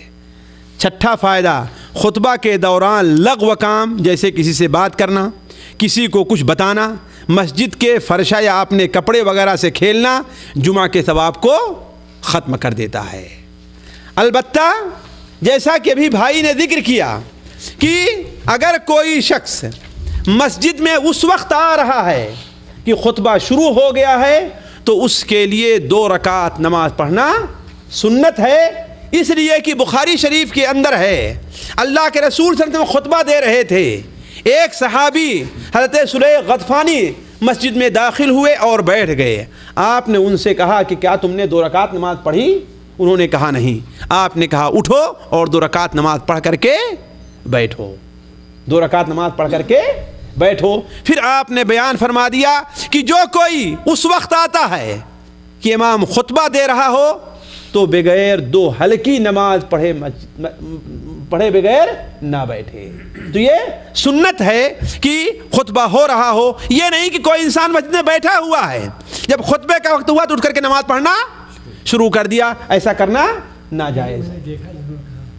چھٹا فائدہ، خطبہ کے دوران لغو کام جیسے کسی سے بات کرنا، کسی کو کچھ بتانا، مسجد کے فرشہ یا اپنے کپڑے وغیرہ سے کھیلنا جمعہ کے ثواب کو ختم کر دیتا ہے۔ البتہ جیسا کہ ابھی بھائی نے ذکر کیا کہ اگر کوئی شخص مسجد میں اس وقت آ رہا ہے کہ خطبہ شروع ہو گیا ہے تو اس کے لیے 2 رکعت نماز پڑھنا سنت ہے، اس لیے کہ بخاری شریف کے اندر ہے اللہ کے رسول صلی اللہ علیہ وسلم خطبہ دے رہے تھے، ایک صحابی حضرت سلیق غطفانی مسجد میں داخل ہوئے اور بیٹھ گئے، آپ نے ان سے کہا کہ کیا تم نے 2 رکعت نماز پڑھی؟ انہوں نے کہا نہیں، آپ نے کہا اٹھو اور 2 رکعت نماز پڑھ کر کے بیٹھو، 2 رکعت نماز پڑھ کر کے بیٹھو۔ پھر آپ نے بیان فرما دیا کہ جو کوئی اس وقت آتا ہے کہ امام خطبہ دے رہا ہو تو بغیر 2 ہلکی نماز پڑھے بغیر نہ بیٹھے۔ تو یہ سنت ہے کہ خطبہ ہو رہا ہو، یہ نہیں کہ کوئی انسان مسجد میں بیٹھا ہوا ہے جب خطبے کا وقت ہوا تو اٹھ کر کے نماز پڑھنا شروع کر دیا، ایسا کرنا ناجائز ہے،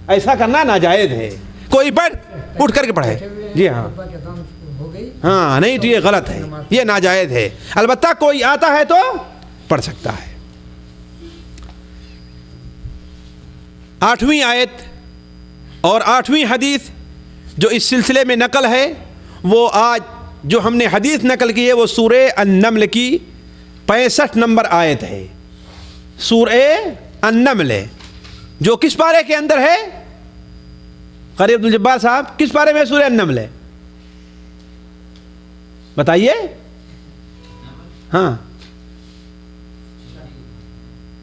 ایسا کرنا ناجائز ہے۔ کوئی اٹھ کر کے پڑھے، جی ہاں ہاں نہیں تو یہ غلط ہے، یہ ناجائز ہے۔ البتہ کوئی آتا ہے تو پڑھ سکتا ہے۔ 8ویں آیت اور 8ویں حدیث جو اس سلسلے میں نقل ہے، وہ آج جو ہم نے حدیث نقل کی ہے وہ سورہ النمل کی 65 نمبر آیت ہے، سورہ النمل جو کس پارے کے اندر ہے؟ قاری عبد الجبار صاحب کس پارے میں سورہ النمل ہے بتائیے؟ ہاں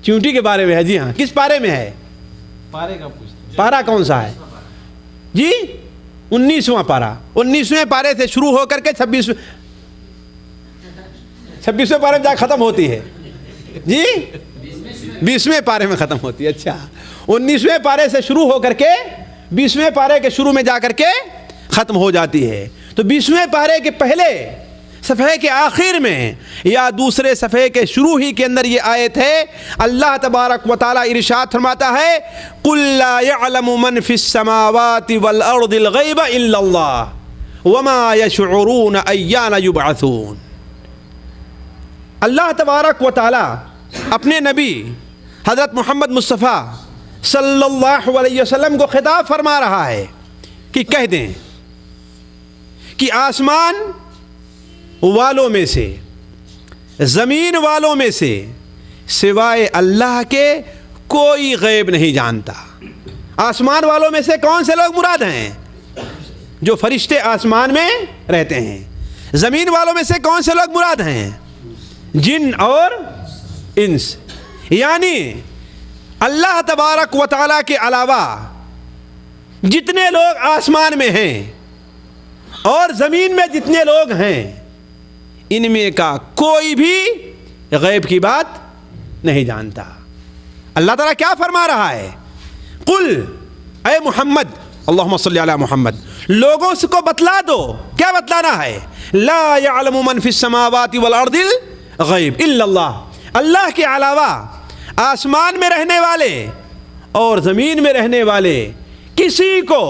چونٹی کے بارے میں ہے، جی ہاں، کس پارے میں ہے؟ پارا کون سا ہے جی؟ 19واں پارا، 19ویں پارے سے شروع ہو کر کے 26ویں پارے میں جا ختم ہوتی ہے جی، 20ویں پارے میں ختم ہوتی ہے۔ اچھا، 19ویں پارے سے شروع ہو کر کے 20ویں پارے کے شروع میں جا کر کے ختم ہو جاتی ہے۔ تو 20ویں پارے کے پہلے صفحے کے آخر میں یا دوسرے صفحے کے شروع ہی کے اندر یہ آیت ہے، اللہ تبارک و تعالی ارشاد فرماتا ہے قُلْ لَا يَعْلَمُ مَنْ فِي السَّمَاوَاتِ وَالْأَرْضِ الْغَيْبَ إِلَّا اللَّهُ وَمَا يَشْعُرُونَ أَيَّانَ يُبْعَثُونَ۔ اللہ تبارک و تعالی اپنے نبی حضرت محمد مصطفیٰ صلی اللہ علیہ وسلم کو خطاب فرما رہا ہے کہ کہہ دیں کہ آسمان والوں میں سے، زمین والوں میں سے سوائے اللہ کے کوئی غیب نہیں جانتا۔ آسمان والوں میں سے کون سے لوگ مراد ہیں؟ جو فرشتے آسمان میں رہتے ہیں۔ زمین والوں میں سے کون سے لوگ مراد ہیں؟ جن اور انس۔ یعنی اللہ تبارک و تعالیٰ کے علاوہ جتنے لوگ آسمان میں ہیں اور زمین میں جتنے لوگ ہیں، ان میں کا کوئی بھی غیب کی بات نہیں جانتا۔ اللہ تعالیٰ کیا فرما رہا ہے؟ قل، اے محمد، اللہم صلی علی محمد، لوگوں کو بتلا دو، کیا بتلانا ہے؟ لا یعلم من فی السماوات والارض الغیب الا اللہ، اللہ کے علاوہ آسمان میں رہنے والے اور زمین میں رہنے والے کسی کو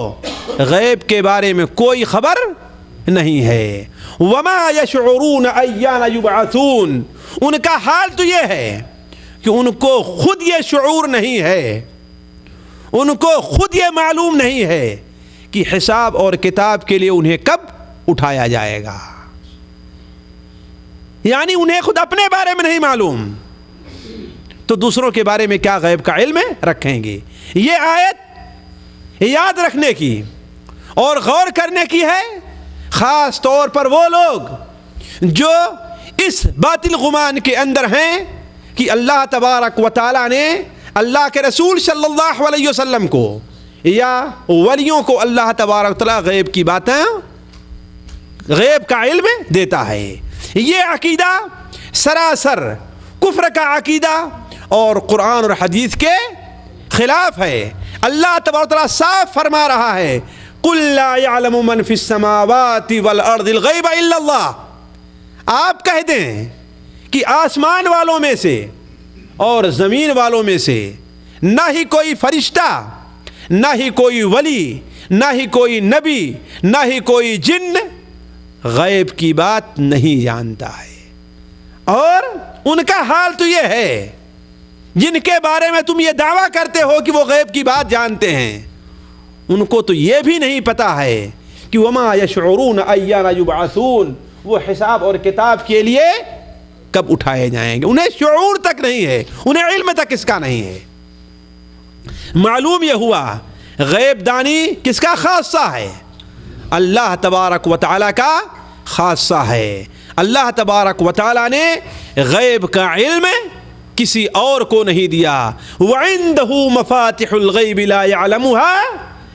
غیب کے بارے میں کوئی خبر نہیں ہے۔ وما یشعرون ایان یبعثون، ان کا حال تو یہ ہے کہ ان کو خود یہ شعور نہیں ہے، ان کو خود یہ معلوم نہیں ہے کہ حساب اور کتاب کے لیے انہیں کب اٹھایا جائے گا۔ یعنی انہیں خود اپنے بارے میں نہیں معلوم، تو دوسروں کے بارے میں کیا غیب کا علم رکھیں گے؟ یہ آیت یاد رکھنے کی اور غور کرنے کی ہے، خاص طور پر وہ لوگ جو اس باطل گمان کے اندر ہیں کہ اللہ تبارک و تعالیٰ نے اللہ کے رسول صلی اللہ علیہ وسلم کو یا ولیوں کو اللہ تبارک و تعالیٰ غیب کی باتیں، غیب کا علم دیتا ہے۔ یہ عقیدہ سراسر کفر کا عقیدہ اور قرآن اور حدیث کے خلاف ہے۔ اللہ تبارک و تعالیٰ صاف فرما رہا ہے، قُلْ لَا يَعْلَمُ مَنْ فِي السَّمَاوَاتِ وَالْأَرْضِ الْغَيْبَ إِلَّا اللَّهُ۔ آپ کہہ دیں کہ آسمان والوں میں سے اور زمین والوں میں سے نہ ہی کوئی فرشتہ، نہ ہی کوئی ولی، نہ ہی کوئی نبی، نہ ہی کوئی جن غیب کی بات نہیں جانتا ہے۔ اور ان کا حال تو یہ ہے جن کے بارے میں تم یہ دعویٰ کرتے ہو کہ وہ غیب کی بات جانتے ہیں، ان کو تو یہ بھی نہیں پتا ہے کہ وما یشعرون ایان یبعثون، وہ حساب اور کتاب کے لیے کب اٹھائے جائیں گے۔ انہیں شعور تک نہیں ہے، انہیں علم تک اس کا نہیں ہے۔ معلوم یہ ہوا غیب دانی کس کا خاصہ ہے؟ اللہ تبارک و تعالیٰ کا خاصہ ہے۔ اللہ تبارک و تعالیٰ نے غیب کا علم کسی اور کو نہیں دیا۔ وَعِندَهُ مَفَاتِحُ الْغَيْبِ لَا يَعْلَمُهَا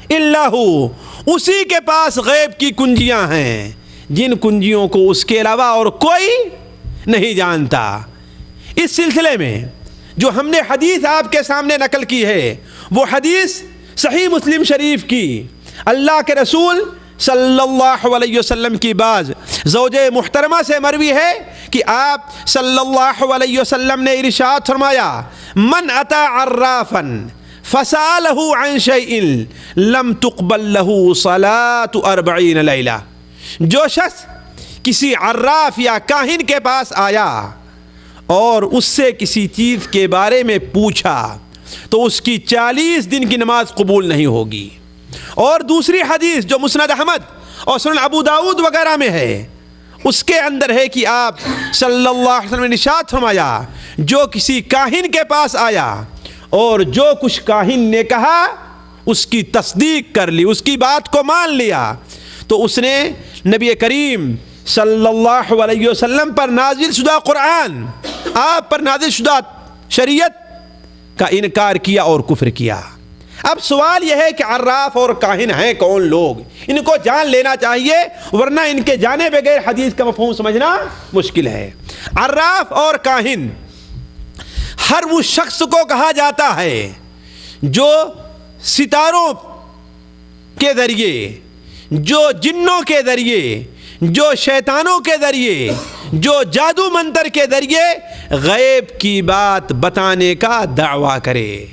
إِلَّا هُوَ، اسی کے پاس غیب کی کنجیاں ہیں جن کنجیوں کو اس کے علاوہ اور کوئی نہیں جانتا۔ اس سلسلے میں جو ہم نے حدیث آپ کے سامنے نقل کی ہے، وہ حدیث صحیح مسلم شریف کی اللہ کے رسول صلی اللہ علیہ وسلم کی بعض زوج محترمہ سے مروی ہے کہ آپ صلی اللہ علیہ وسلم نے ارشاد فرمایا، من اتی عرافا فسألہ عن شیء لم تقبل له صلاة 40 لیلہ، جو شخص کسی عراف یا کاہن کے پاس آیا اور اس سے کسی چیز کے بارے میں پوچھا تو اس کی 40 دن کی نماز قبول نہیں ہوگی۔ اور دوسری حدیث جو مسند احمد اور سنن ابو داؤد وغیرہ میں ہے، اس کے اندر ہے کہ آپ صلی اللہ علیہ وسلم نے ارشاد فرمایا، جو کسی کاہن کے پاس آیا اور جو کچھ کاہن نے کہا اس کی تصدیق کر لی، اس کی بات کو مان لیا، تو اس نے نبی کریم صلی اللہ علیہ وسلم پر نازل شدہ قرآن، آپ پر نازل شدہ شریعت کا انکار کیا اور کفر کیا۔ اب سوال یہ ہے کہ عراف اور کاہن ہیں کون لوگ؟ ان کو جان لینا چاہیے، ورنہ ان کے جانے بغیر حدیث کا مفہوم سمجھنا مشکل ہے۔ عراف اور کاہن ہر وہ شخص کو کہا جاتا ہے جو ستاروں کے ذریعے، جو جنوں کے ذریعے، جو شیطانوں کے ذریعے، جو جادو منتر کے ذریعے غیب کی بات بتانے کا دعویٰ کرے،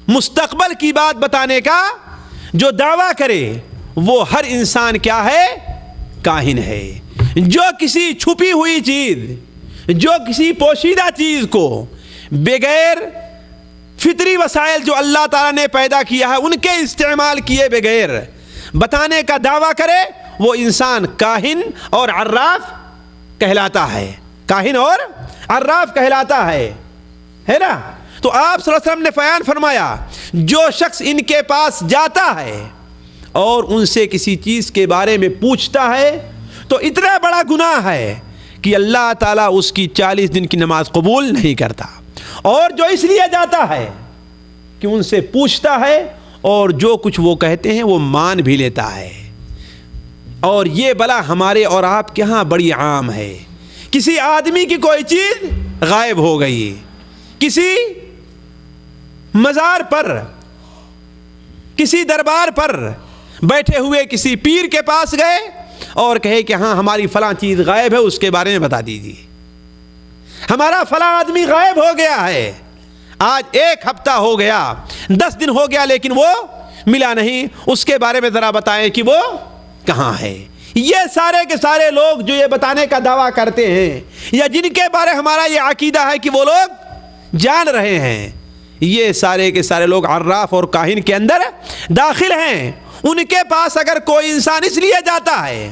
مستقبل کی بات بتانے کا جو دعویٰ کرے، وہ ہر انسان کیا ہے؟ کاہن ہے۔ جو کسی چھپی ہوئی چیز، جو کسی پوشیدہ چیز کو بغیر فطری وسائل جو اللہ تعالیٰ نے پیدا کیا ہے ان کے استعمال کیے بغیر بتانے کا دعویٰ کرے، وہ انسان کاہن اور عراف کہلاتا ہے۔ کاہن اور عراف کہلاتا ہے نا؟ تو آپ صلی اللہ علیہ وسلم نے بیان فرمایا، جو شخص ان کے پاس جاتا ہے اور ان سے کسی چیز کے بارے میں پوچھتا ہے تو اتنا بڑا گناہ ہے کہ اللہ تعالیٰ اس کی 40 دن کی نماز قبول نہیں کرتا۔ اور جو اس لیے جاتا ہے کہ ان سے پوچھتا ہے اور جو کچھ وہ کہتے ہیں وہ مان بھی لیتا ہے۔ اور یہ بلا ہمارے اور آپ کے ہاں بڑی عام ہے۔ کسی آدمی کی کوئی چیز غائب ہو گئی، کسی مزار پر، کسی دربار پر بیٹھے ہوئے کسی پیر کے پاس گئے اور کہے کہ ہاں ہماری فلاں چیز غائب ہے، اس کے بارے میں بتا دیجیے، ہمارا فلاں آدمی غائب ہو گیا ہے، آج 1 ہفتہ ہو گیا، 10 دن ہو گیا لیکن وہ ملا نہیں، اس کے بارے میں ذرا بتائیں کہ وہ کہاں ہے۔ یہ سارے کے سارے لوگ جو یہ بتانے کا دعویٰ کرتے ہیں یا جن کے بارے ہمارا یہ عقیدہ ہے کہ وہ لوگ جان رہے ہیں، یہ سارے کے سارے لوگ عراف اور کاہن کے اندر داخل ہیں۔ ان کے پاس اگر کوئی انسان اس لیے جاتا ہے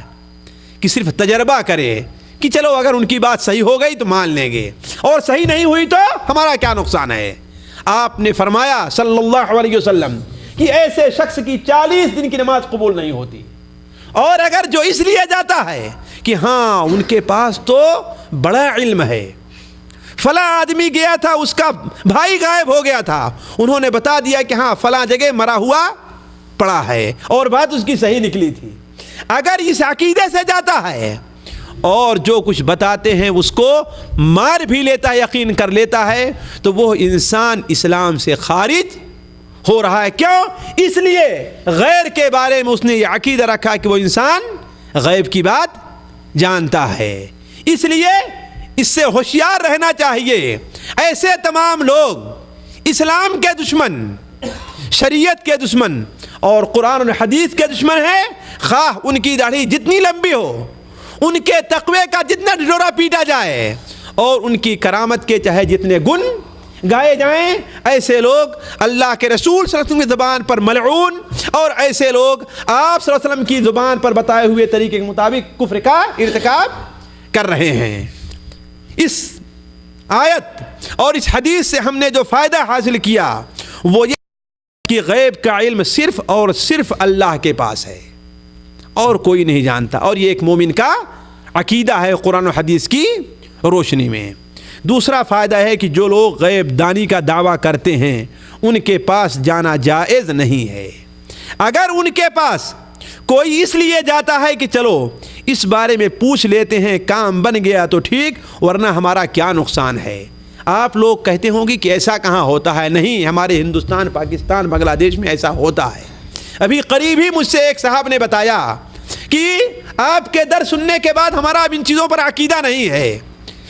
کہ صرف تجربہ کرے کہ چلو اگر ان کی بات صحیح ہو گئی تو مان لیں گے، اور صحیح نہیں ہوئی تو ہمارا کیا نقصان ہے۔ آپ نے فرمایا صلی اللہ علیہ وسلم کہ ایسے شخص کی 40 دن کی نماز قبول نہیں ہوتی، اور اگر جو اس لیے جاتا ہے کہ ہاں ان کے پاس تو بڑا علم ہے، فلاں آدمی گیا تھا، اس کا بھائی غائب ہو گیا تھا، انہوں نے بتا دیا کہ ہاں فلاں جگہ مرا ہوا پڑا ہے، اور بات اس کی صحیح نکلی تھی، اگر اس عقیدے سے جاتا ہے اور جو کچھ بتاتے ہیں اس کو مار بھی لیتا ہے، یقین کر لیتا ہے، تو وہ انسان اسلام سے خارج ہو رہا ہے۔ کیوں؟ اس لیے غیر کے بارے میں اس نے یہ عقیدہ رکھا کہ وہ انسان غیب کی بات جانتا ہے۔ اس لیے اس سے ہوشیار رہنا چاہیے۔ ایسے تمام لوگ اسلام کے دشمن، شریعت کے دشمن اور قرآن و حدیث کے دشمن ہیں، خواہ ان کی داڑھی جتنی لمبی ہو، ان کے تقوی کا جتنا ڈھڈورا پیٹا جائے، اور ان کی کرامت کے چاہے جتنے گن گائے جائیں، ایسے لوگ اللہ کے رسول صلی اللہ علیہ وسلم کی زبان پر ملعون، اور ایسے لوگ آپ صلی اللہ علیہ وسلم کی زبان پر بتائے ہوئے طریقے کے مطابق کفر کا ارتکاب کر رہے ہیں۔ اس آیت اور اس حدیث سے ہم نے جو فائدہ حاصل کیا وہ یہ کہ غیب کا علم صرف اور صرف اللہ کے پاس ہے اور کوئی نہیں جانتا، اور یہ ایک مومن کا عقیدہ ہے قرآن و حدیث کی روشنی میں۔ دوسرا فائدہ ہے کہ جو لوگ غیب دانی کا دعویٰ کرتے ہیں ان کے پاس جانا جائز نہیں ہے۔ اگر ان کے پاس کوئی اس لیے جاتا ہے کہ چلو اس بارے میں پوچھ لیتے ہیں، کام بن گیا تو ٹھیک، ورنہ ہمارا کیا نقصان ہے۔ آپ لوگ کہتے ہوں گے کہ ایسا کہاں ہوتا ہے، نہیں، ہمارے ہندوستان، پاکستان، بنگلہ دیش میں ایسا ہوتا ہے۔ ابھی قریب ہی مجھ سے ایک صاحب نے بتایا کہ آپ کے در سننے کے بعد ہمارا اب ان چیزوں پر عقیدہ نہیں ہے،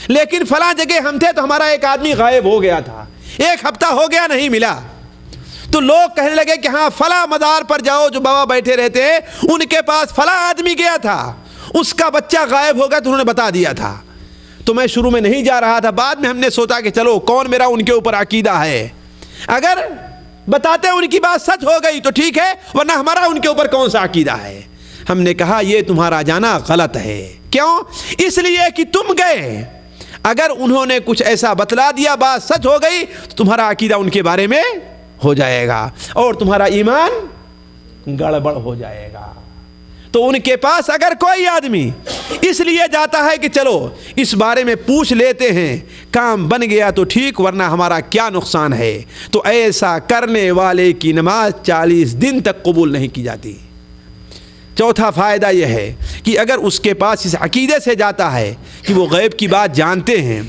لیکن فلاں جگہ ہم تھے تو ہمارا ایک آدمی غائب ہو گیا تھا، 1 ہفتہ ہو گیا نہیں ملا، تو لوگ کہنے لگے کہ ہاں فلاں مزار پر جاؤ جو بابا بیٹھے رہتے ہیں، ان کے پاس فلاں آدمی گیا تھا، اس کا بچہ غائب ہو گیا تو انہوں نے بتا دیا تھا۔ تو میں شروع میں نہیں جا رہا تھا، بعد میں ہم نے سوچا کہ چلو کون میرا ان کے اوپر عقیدہ ہے، اگر بتاتے ان کی بات سچ ہو گئی تو ٹھیک ہے، ورنہ ہمارا ان کے اوپر کون سا عقیدہ ہے۔ ہم نے کہا یہ تمہارا جانا غلط ہے۔ کیوں؟ اس لیے کہ تم گئے، اگر انہوں نے کچھ ایسا بتلا دیا، بات سچ ہو گئی تو تمہارا عقیدہ ان کے بارے میں ہو جائے گا اور تمہارا ایمان گڑبڑ ہو جائے گا۔ تو ان کے پاس اگر کوئی آدمی اس لیے جاتا ہے کہ چلو اس بارے میں پوچھ لیتے ہیں، کام بن گیا تو ٹھیک، ورنہ ہمارا کیا نقصان ہے، تو ایسا کرنے والے کی نماز 40 دن تک قبول نہیں کی جاتی۔ چوتھا فائدہ یہ ہے کہ اگر اس کے پاس اس عقیدے سے جاتا ہے کہ وہ غیب کی بات جانتے ہیں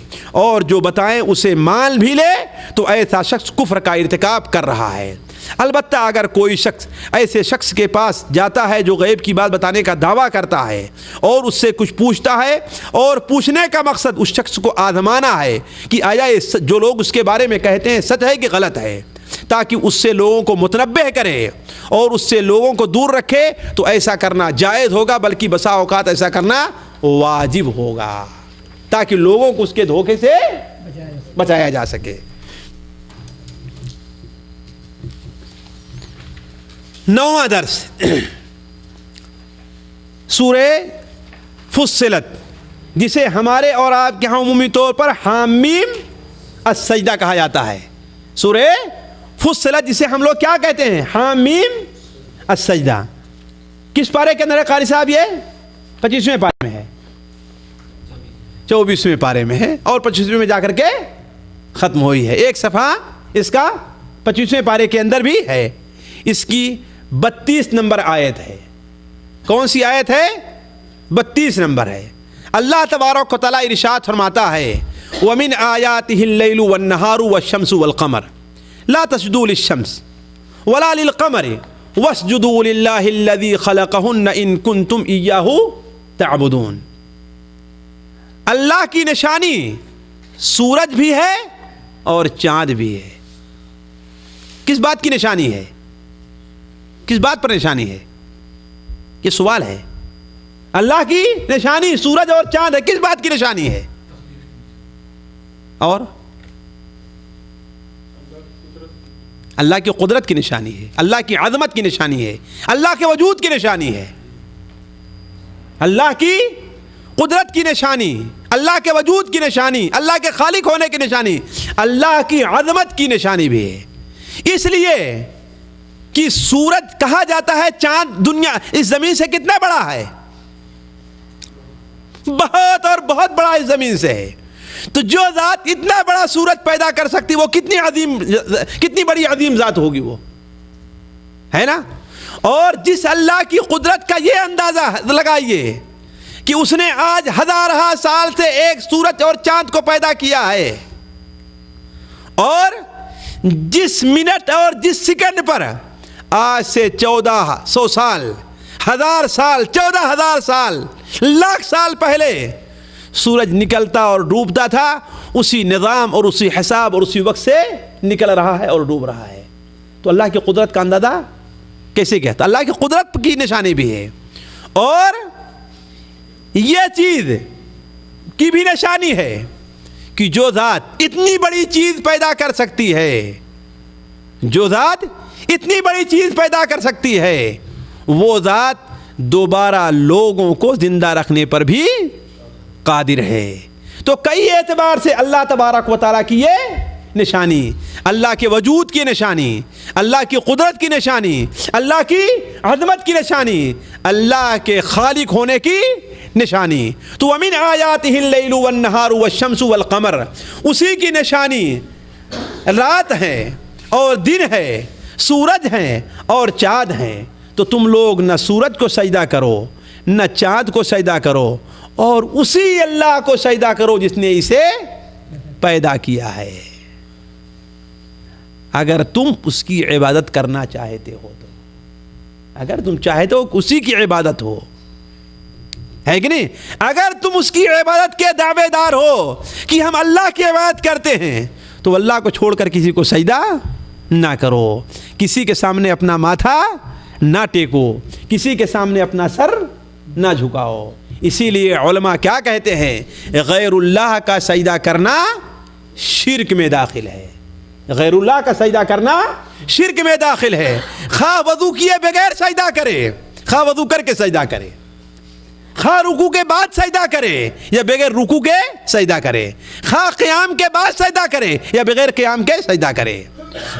اور جو بتائیں اسے مان بھی لے، تو ایسا شخص کفر کا ارتکاب کر رہا ہے۔ البتہ اگر کوئی شخص ایسے شخص کے پاس جاتا ہے جو غیب کی بات بتانے کا دعویٰ کرتا ہے اور اس سے کچھ پوچھتا ہے، اور پوچھنے کا مقصد اس شخص کو آزمانا ہے کہ آیا یہ جو لوگ اس کے بارے میں کہتے ہیں سچ ہے کہ غلط ہے، تاکہ اس سے لوگوں کو متنبہ کرے اور اس سے لوگوں کو دور رکھے، تو ایسا کرنا جائز ہوگا، بلکہ بسا اوقات ایسا کرنا واجب ہوگا، تاکہ لوگوں کو اس کے دھوکے سے بچایا جا سکے۔ 9واں درس سورہ فصلت، جسے ہمارے اور آپ کے ہاں عمومی طور پر حامیم السجدہ کہا جاتا ہے۔ سورہ فصلت جسے ہم لوگ کیا کہتے ہیں؟ حامیم السجدہ۔ کس پارے کے اندر ہے قاری صاحب؟ یہ 25ویں پارے میں ہے، 24ویں پارے میں ہے، اور 25ویں میں جا کر کے ختم ہوئی ہے۔ ایک صفحہ اس کا 25ویں پارے کے اندر بھی ہے۔ اس کی 32 نمبر آیت ہے۔ کون سی آیت ہے؟ 32 نمبر ہے۔ اللہ تبارک و تعالیٰ ارشاد فرماتا ہے وَمِنْ آيَاتِهِ اللَّيْلُ وَالنَّهَارُ وَالشَّمْسُ وَالْقَمَرُ لَا تَسْجُدُوا لِلشَّمْسِ وَلَا لِلْقَمَرِ وَاسْجُدُوا لِلَّهِ الَّذِي خَلَقَهُنَّ إِن كُنتُمْ إِيَّاهُ تَعْبُدُونَ۔ اللہ کی نشانی سورج بھی ہے اور چاند بھی ہے۔ کس بات کی نشانی ہے؟ کس بات پر نشانی ہے؟ یہ سوال ہے۔ اللہ کی نشانی سورج اور چاند ہے، کس بات کی نشانی ہے؟ اور اللہ کی قدرت کی نشانی ہے، اللہ کی عظمت کی نشانی ہے، اللہ کے وجود کی نشانی ہے۔ اللہ کی قدرت کی نشانی، اللہ کے وجود کی نشانی، اللہ کے خالق ہونے کی نشانی، اللہ کی عظمت کی نشانی بھی ہے۔ اس لیے کہ سورج کہا جاتا ہے چاند دنیا اس زمین سے کتنا بڑا ہے، بہت اور بہت بڑا اس زمین سے ہے۔ تو جو ذات اتنا بڑا سورج پیدا کر سکتی وہ کتنی بڑی عظیم ذات ہوگی، وہ ہے نا۔ اور جس اللہ کی قدرت کا یہ اندازہ لگائیے کہ اس نے آج ہزارہ سال سے ایک سورج اور چاند کو پیدا کیا ہے، اور جس منٹ اور جس سیکنڈ پر آج سے 1400 سال، 1000 سال، 14000 سال، لاکھ سال پہلے سورج نکلتا اور ڈوبتا تھا، اسی نظام اور اسی حساب اور اسی وقت سے نکل رہا ہے اور ڈوب رہا ہے۔ تو اللہ کی قدرت کا اندازہ کیسے کہتا؟ اللہ کی قدرت کی نشانی بھی ہے، اور یہ چیز کی بھی نشانی ہے کہ جو ذات اتنی بڑی چیز پیدا کر سکتی ہے، جو ذات اتنی بڑی چیز پیدا کر سکتی ہے، وہ ذات دوبارہ لوگوں کو زندہ رکھنے پر بھی قادر ہے۔ تو کئی اعتبار سے اللہ تبارک و تعالیٰ کی یہ نشانی، اللہ کے وجود کی نشانی، اللہ کی قدرت کی نشانی، اللہ کی عظمت کی نشانی، اللہ کے خالق ہونے کی نشانی۔ تو وَمِنْ آیَاتِهِ اللَّيْلُ وَالنَّهَارُ وَالشَّمْسُ وَالْقَمَرُ، اسی کی نشانی رات ہے اور دن ہے، سورج ہیں اور چاند ہیں۔ تو تم لوگ نہ سورج کو سجدہ کرو نہ چاند کو سجدہ کرو، اور اسی اللہ کو سجدہ کرو جس نے اسے پیدا کیا ہے۔ اگر تم اس کی عبادت کرنا چاہتے ہو تو، اگر تم چاہتے ہو اسی کی عبادت ہو، ہے کہ نہیں؟ اگر تم اس کی عبادت کے دعوے دار ہو کہ ہم اللہ کی عبادت کرتے ہیں، تو اللہ کو چھوڑ کر کسی کو سجدہ نہ کرو، کسی کے سامنے اپنا ماتھا نہ ٹیکو، کسی کے سامنے اپنا سر نہ جھکاؤ۔ اسی لیے علماء کیا کہتے ہیں؟ غیر اللہ کا سجدہ کرنا شرک میں داخل ہے، غیر اللہ کا سجدہ کرنا شرک میں داخل ہے۔ خواہ وضو کیے بغیر سجدہ کرے، خواہ وضو کر کے سجدہ کرے، خواہ رکوع کے بعد سجدہ کرے یا بغیر رکوع کے سجدہ کرے، خواہ قیام کے بعد سجدہ کرے یا بغیر قیام کے سجدہ کرے۔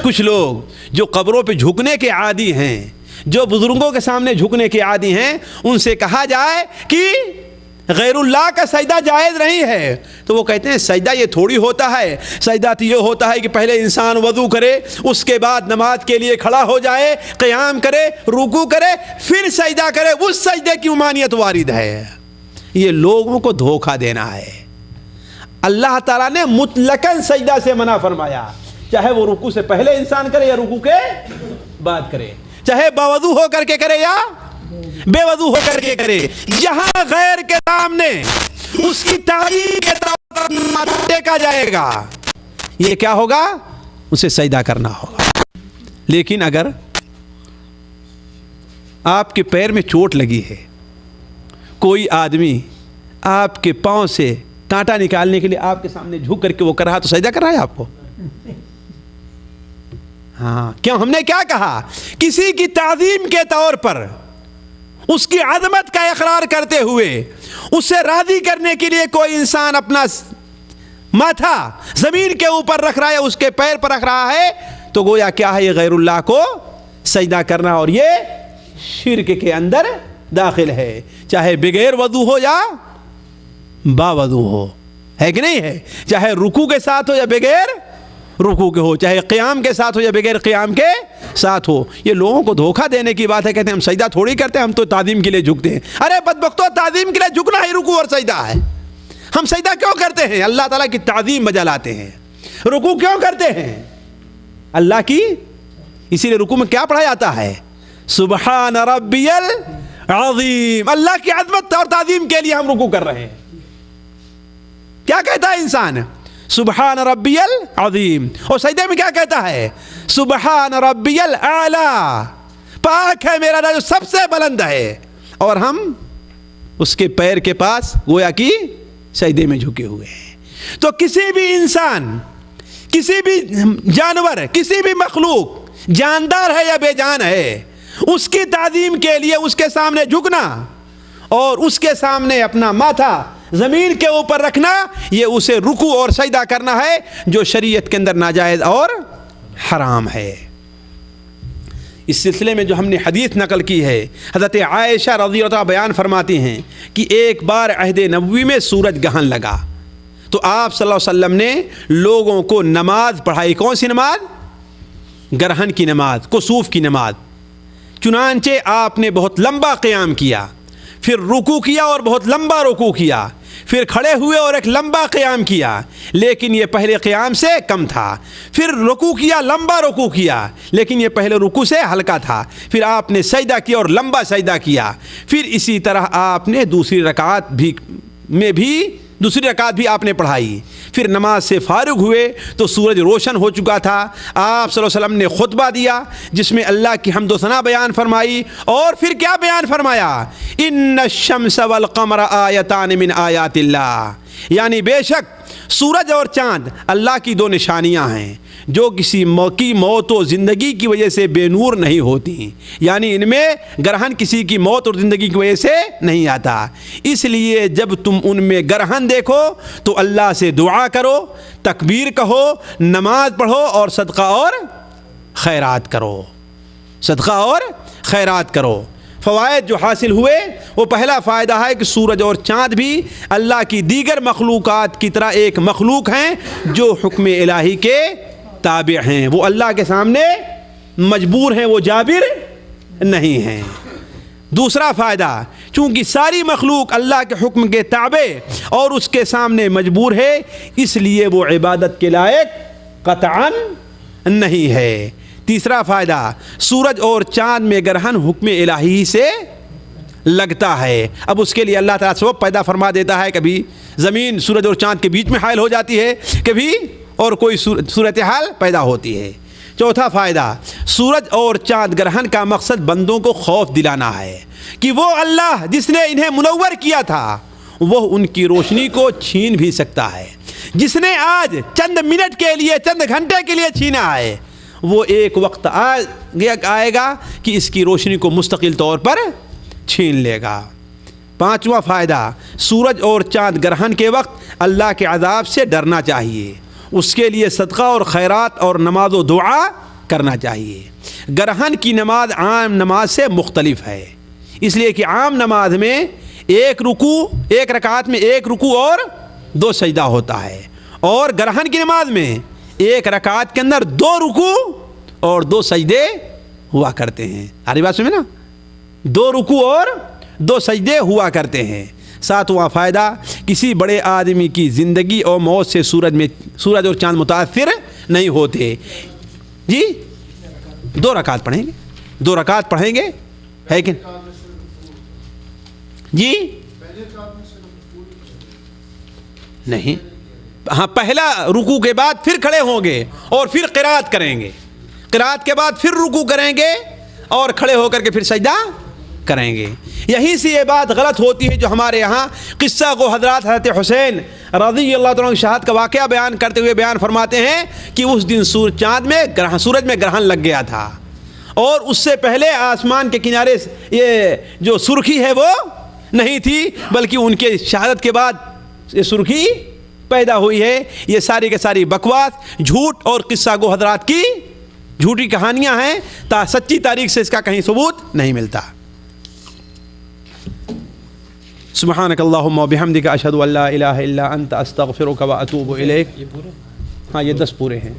کچھ لوگ جو قبروں پہ جھکنے کے عادی ہیں، جو بزرگوں کے سامنے جھکنے کے عادی ہیں، ان سے کہا جائے کہ غیر اللہ کا سجدہ جائز نہیں ہے، تو وہ کہتے ہیں سجدہ یہ تھوڑی ہوتا ہے، سجدہ تو یہ ہوتا ہے کہ پہلے انسان وضو کرے، اس کے بعد نماز کے لیے کھڑا ہو جائے، قیام کرے، رکوع کرے، پھر سجدہ کرے، اس سجدے کی ممانعت وارد ہے۔ یہ لوگوں کو دھوکہ دینا ہے۔ اللہ تعالیٰ نے مطلقاً سجدہ سے منع فرمایا، چاہے وہ رکوع سے پہلے انسان کرے یا رکوع کے بعد کرے، چاہے باوضو ہو کر کے کرے یا بے وضو ہو کر کے کرے۔ جہاں غیر کے سامنے اس کی تعظیم کے طور پر ماتھا ٹیکا جائے گا، یہ کیا ہوگا؟ اسے سجدہ کرنا ہوگا۔ لیکن اگر آپ کے پیر میں چوٹ لگی ہے، کوئی آدمی آپ کے پاؤں سے کانٹا نکالنے کے لیے آپ کے سامنے جھک کر کے وہ کر رہا، تو سجدہ کر رہا ہے آپ کو؟ ہاں، کیوں؟ ہم نے کیا کہا؟ کسی کی تعظیم کے طور پر اس کی عظمت کا اقرار کرتے ہوئے اسے راضی کرنے کے لیے کوئی انسان اپنا ماتھا زمین کے اوپر رکھ رہا ہے، اس کے پیر پر رکھ رہا ہے، تو گویا کیا ہے؟ یہ غیر اللہ کو سجدہ کرنا، اور یہ شرک کے اندر داخل ہے، چاہے بغیر وضو ہو یا باوضو ہو، ہے کہ نہیں ہے؟ چاہے رکوع کے ساتھ ہو یا بغیر رکوع کے ہو، چاہے قیام کے ساتھ ہو یا بغیر قیام کے ساتھ ہو۔ یہ لوگوں کو دھوکہ دینے کی بات ہے، کہتے ہیں ہم سجدہ تھوڑی کرتے ہیں، ہم تو تعظیم کے لیے جھکتے ہیں۔ ارے بدبختو، تعظیم کے لیے جھکنا ہی رکوع اور سجدہ ہے۔ ہم سجدہ کیوں کرتے ہیں؟ اللہ تعالیٰ کی تعظیم بجا لاتے ہیں۔ رکوع کیوں کرتے ہیں؟ اللہ کی، اسی لیے رکوع میں کیا پڑھا جاتا ہے؟ سبحان ربی العظیم، اللہ کی عظمت اور تعظیم کے لیے ہم رکوع کر رہے ہیں۔ کیا کہتا ہے انسان؟ سبحان ربی العظیم۔ اور سجدے میں کیا کہتا ہے؟ سبحان ربی الاعلی، پاک ہے میرا جو سب سے بلند ہے۔ اور ہم اس کے پیر کے پاس گویا کی سجدے میں جھکے ہوئے ہیں۔ تو کسی بھی انسان، کسی بھی جانور، کسی بھی مخلوق، جاندار ہے یا بے جان ہے، اس کی تعظیم کے لیے اس کے سامنے جھکنا اور اس کے سامنے اپنا ماتھا زمین کے اوپر رکھنا، یہ اسے رکوع اور سجدہ کرنا ہے جو شریعت کے اندر ناجائز اور حرام ہے۔ اس سلسلے میں جو ہم نے حدیث نقل کی ہے، حضرت عائشہ رضی اللہ عنہا بیان فرماتی ہیں کہ ایک بار عہد نبوی میں سورج گرہن لگا تو آپ صلی اللہ علیہ وسلم نے لوگوں کو نماز پڑھائی۔ کون سی نماز؟ گرہن کی نماز، کسوف کی نماز۔ چنانچہ آپ نے بہت لمبا قیام کیا، پھر رکوع کیا اور بہت لمبا رکوع کیا، پھر کھڑے ہوئے اور ایک لمبا قیام کیا، لیکن یہ پہلے قیام سے کم تھا، پھر رکوع کیا، لمبا رکوع کیا، لیکن یہ پہلے رکوع سے ہلکا تھا، پھر آپ نے سجدہ کیا اور لمبا سجدہ کیا، پھر اسی طرح آپ نے دوسری رکعت بھی آپ نے پڑھائی۔ پھر نماز سے فارغ ہوئے تو سورج روشن ہو چکا تھا۔ آپ صلی اللہ علیہ وسلم نے خطبہ دیا جس میں اللہ کی حمد و ثنا بیان فرمائی، اور پھر کیا بیان فرمایا؟ ان الشمس والقمر آیتان من آیات اللہ، یعنی بے شک سورج اور چاند اللہ کی دو نشانیاں ہیں جو کسی کی موت و زندگی کی وجہ سے بے نور نہیں ہوتی، یعنی ان میں گرہن کسی کی موت اور زندگی کی وجہ سے نہیں آتا۔ اس لیے جب تم ان میں گرہن دیکھو تو اللہ سے دعا کرو، تکبیر کہو، نماز پڑھو اور صدقہ اور خیرات کرو، صدقہ اور خیرات کرو۔ فوائد جو حاصل ہوئے، وہ پہلا فائدہ ہے کہ سورج اور چاند بھی اللہ کی دیگر مخلوقات کی طرح ایک مخلوق ہیں جو حکم الہی کے تابع ہیں، وہ اللہ کے سامنے مجبور ہیں، وہ جابر نہیں ہیں۔ دوسرا فائدہ، چونکہ ساری مخلوق اللہ کے حکم کے تابع اور اس کے سامنے مجبور ہے، اس لیے وہ عبادت کے لائق قطعاً نہیں ہے۔ تیسرا فائدہ، سورج اور چاند میں گرہن حکم الہی سے لگتا ہے، اب اس کے لیے اللہ تعالیٰ سبب پیدا فرما دیتا ہے، کبھی زمین سورج اور چاند کے بیچ میں حائل ہو جاتی ہے، کبھی اور کوئی صورتحال پیدا ہوتی ہے۔ چوتھا فائدہ، سورج اور چاند گرہن کا مقصد بندوں کو خوف دلانا ہے کہ وہ اللہ جس نے انہیں منور کیا تھا وہ ان کی روشنی کو چھین بھی سکتا ہے، جس نے آج چند منٹ کے لیے، چند گھنٹے کے لیے چھینا ہے، وہ ایک وقت آئے گا کہ اس کی روشنی کو مستقل طور پر چھین لے گا۔ پانچواں فائدہ، سورج اور چاند گرہن کے وقت اللہ کے عذاب سے ڈرنا چاہیے، اس کے لیے صدقہ اور خیرات اور نماز و دعا کرنا چاہیے۔ گرہن کی نماز عام نماز سے مختلف ہے، اس لیے کہ عام نماز میں ایک رکعت میں ایک رکوع اور 2 سجدہ ہوتا ہے، اور گرہن کی نماز میں ایک رکعت کے اندر 2 رکوع اور 2 سجدے ہوا کرتے ہیں۔ ہماری بات سمجھے نا، 2 رکوع اور 2 سجدے ہوا کرتے ہیں۔ ساتواں فائدہ، کسی بڑے آدمی کی زندگی اور موت سے سورج اور چاند متاثر نہیں ہوتے۔ جی 2 رکعت پڑھیں گے، 2 رکعت پڑھیں گے، ہے کہ جی نہیں؟ ہاں، پہلا رکوع کے بعد پھر کھڑے ہوں گے اور پھر قرات کریں گے، قرات کے بعد پھر رکوع کریں گے اور کھڑے ہو کر کے پھر سجدہ کریں گے۔ یہیں سے یہ بات غلط ہوتی ہے جو ہمارے یہاں قصہ کو حضرت حسین رضی اللہ تعالیٰ عنہ شہادت کا واقعہ بیان کرتے ہوئے بیان فرماتے ہیں کہ اس دن سورج میں گرہن لگ گیا تھا، اور اس سے پہلے آسمان کے کنارے یہ جو سرخی ہے وہ نہیں تھی، بلکہ ان کے شہادت کے بعد یہ سرخی پیدا ہوئی ہے۔ یہ ساری کے ساری بکواس، جھوٹ اور قصہ گو حضرات کی جھوٹی کہانیاں ہیں، سچی تاریخ سے اس کا کہیں ثبوت نہیں ملتا۔ سبحانک اللہم و بحمدک، اشہد ان لا الہ الا انت، استغفرک و اتوب الیک۔ ہاں، یہ 10 پورے ہیں۔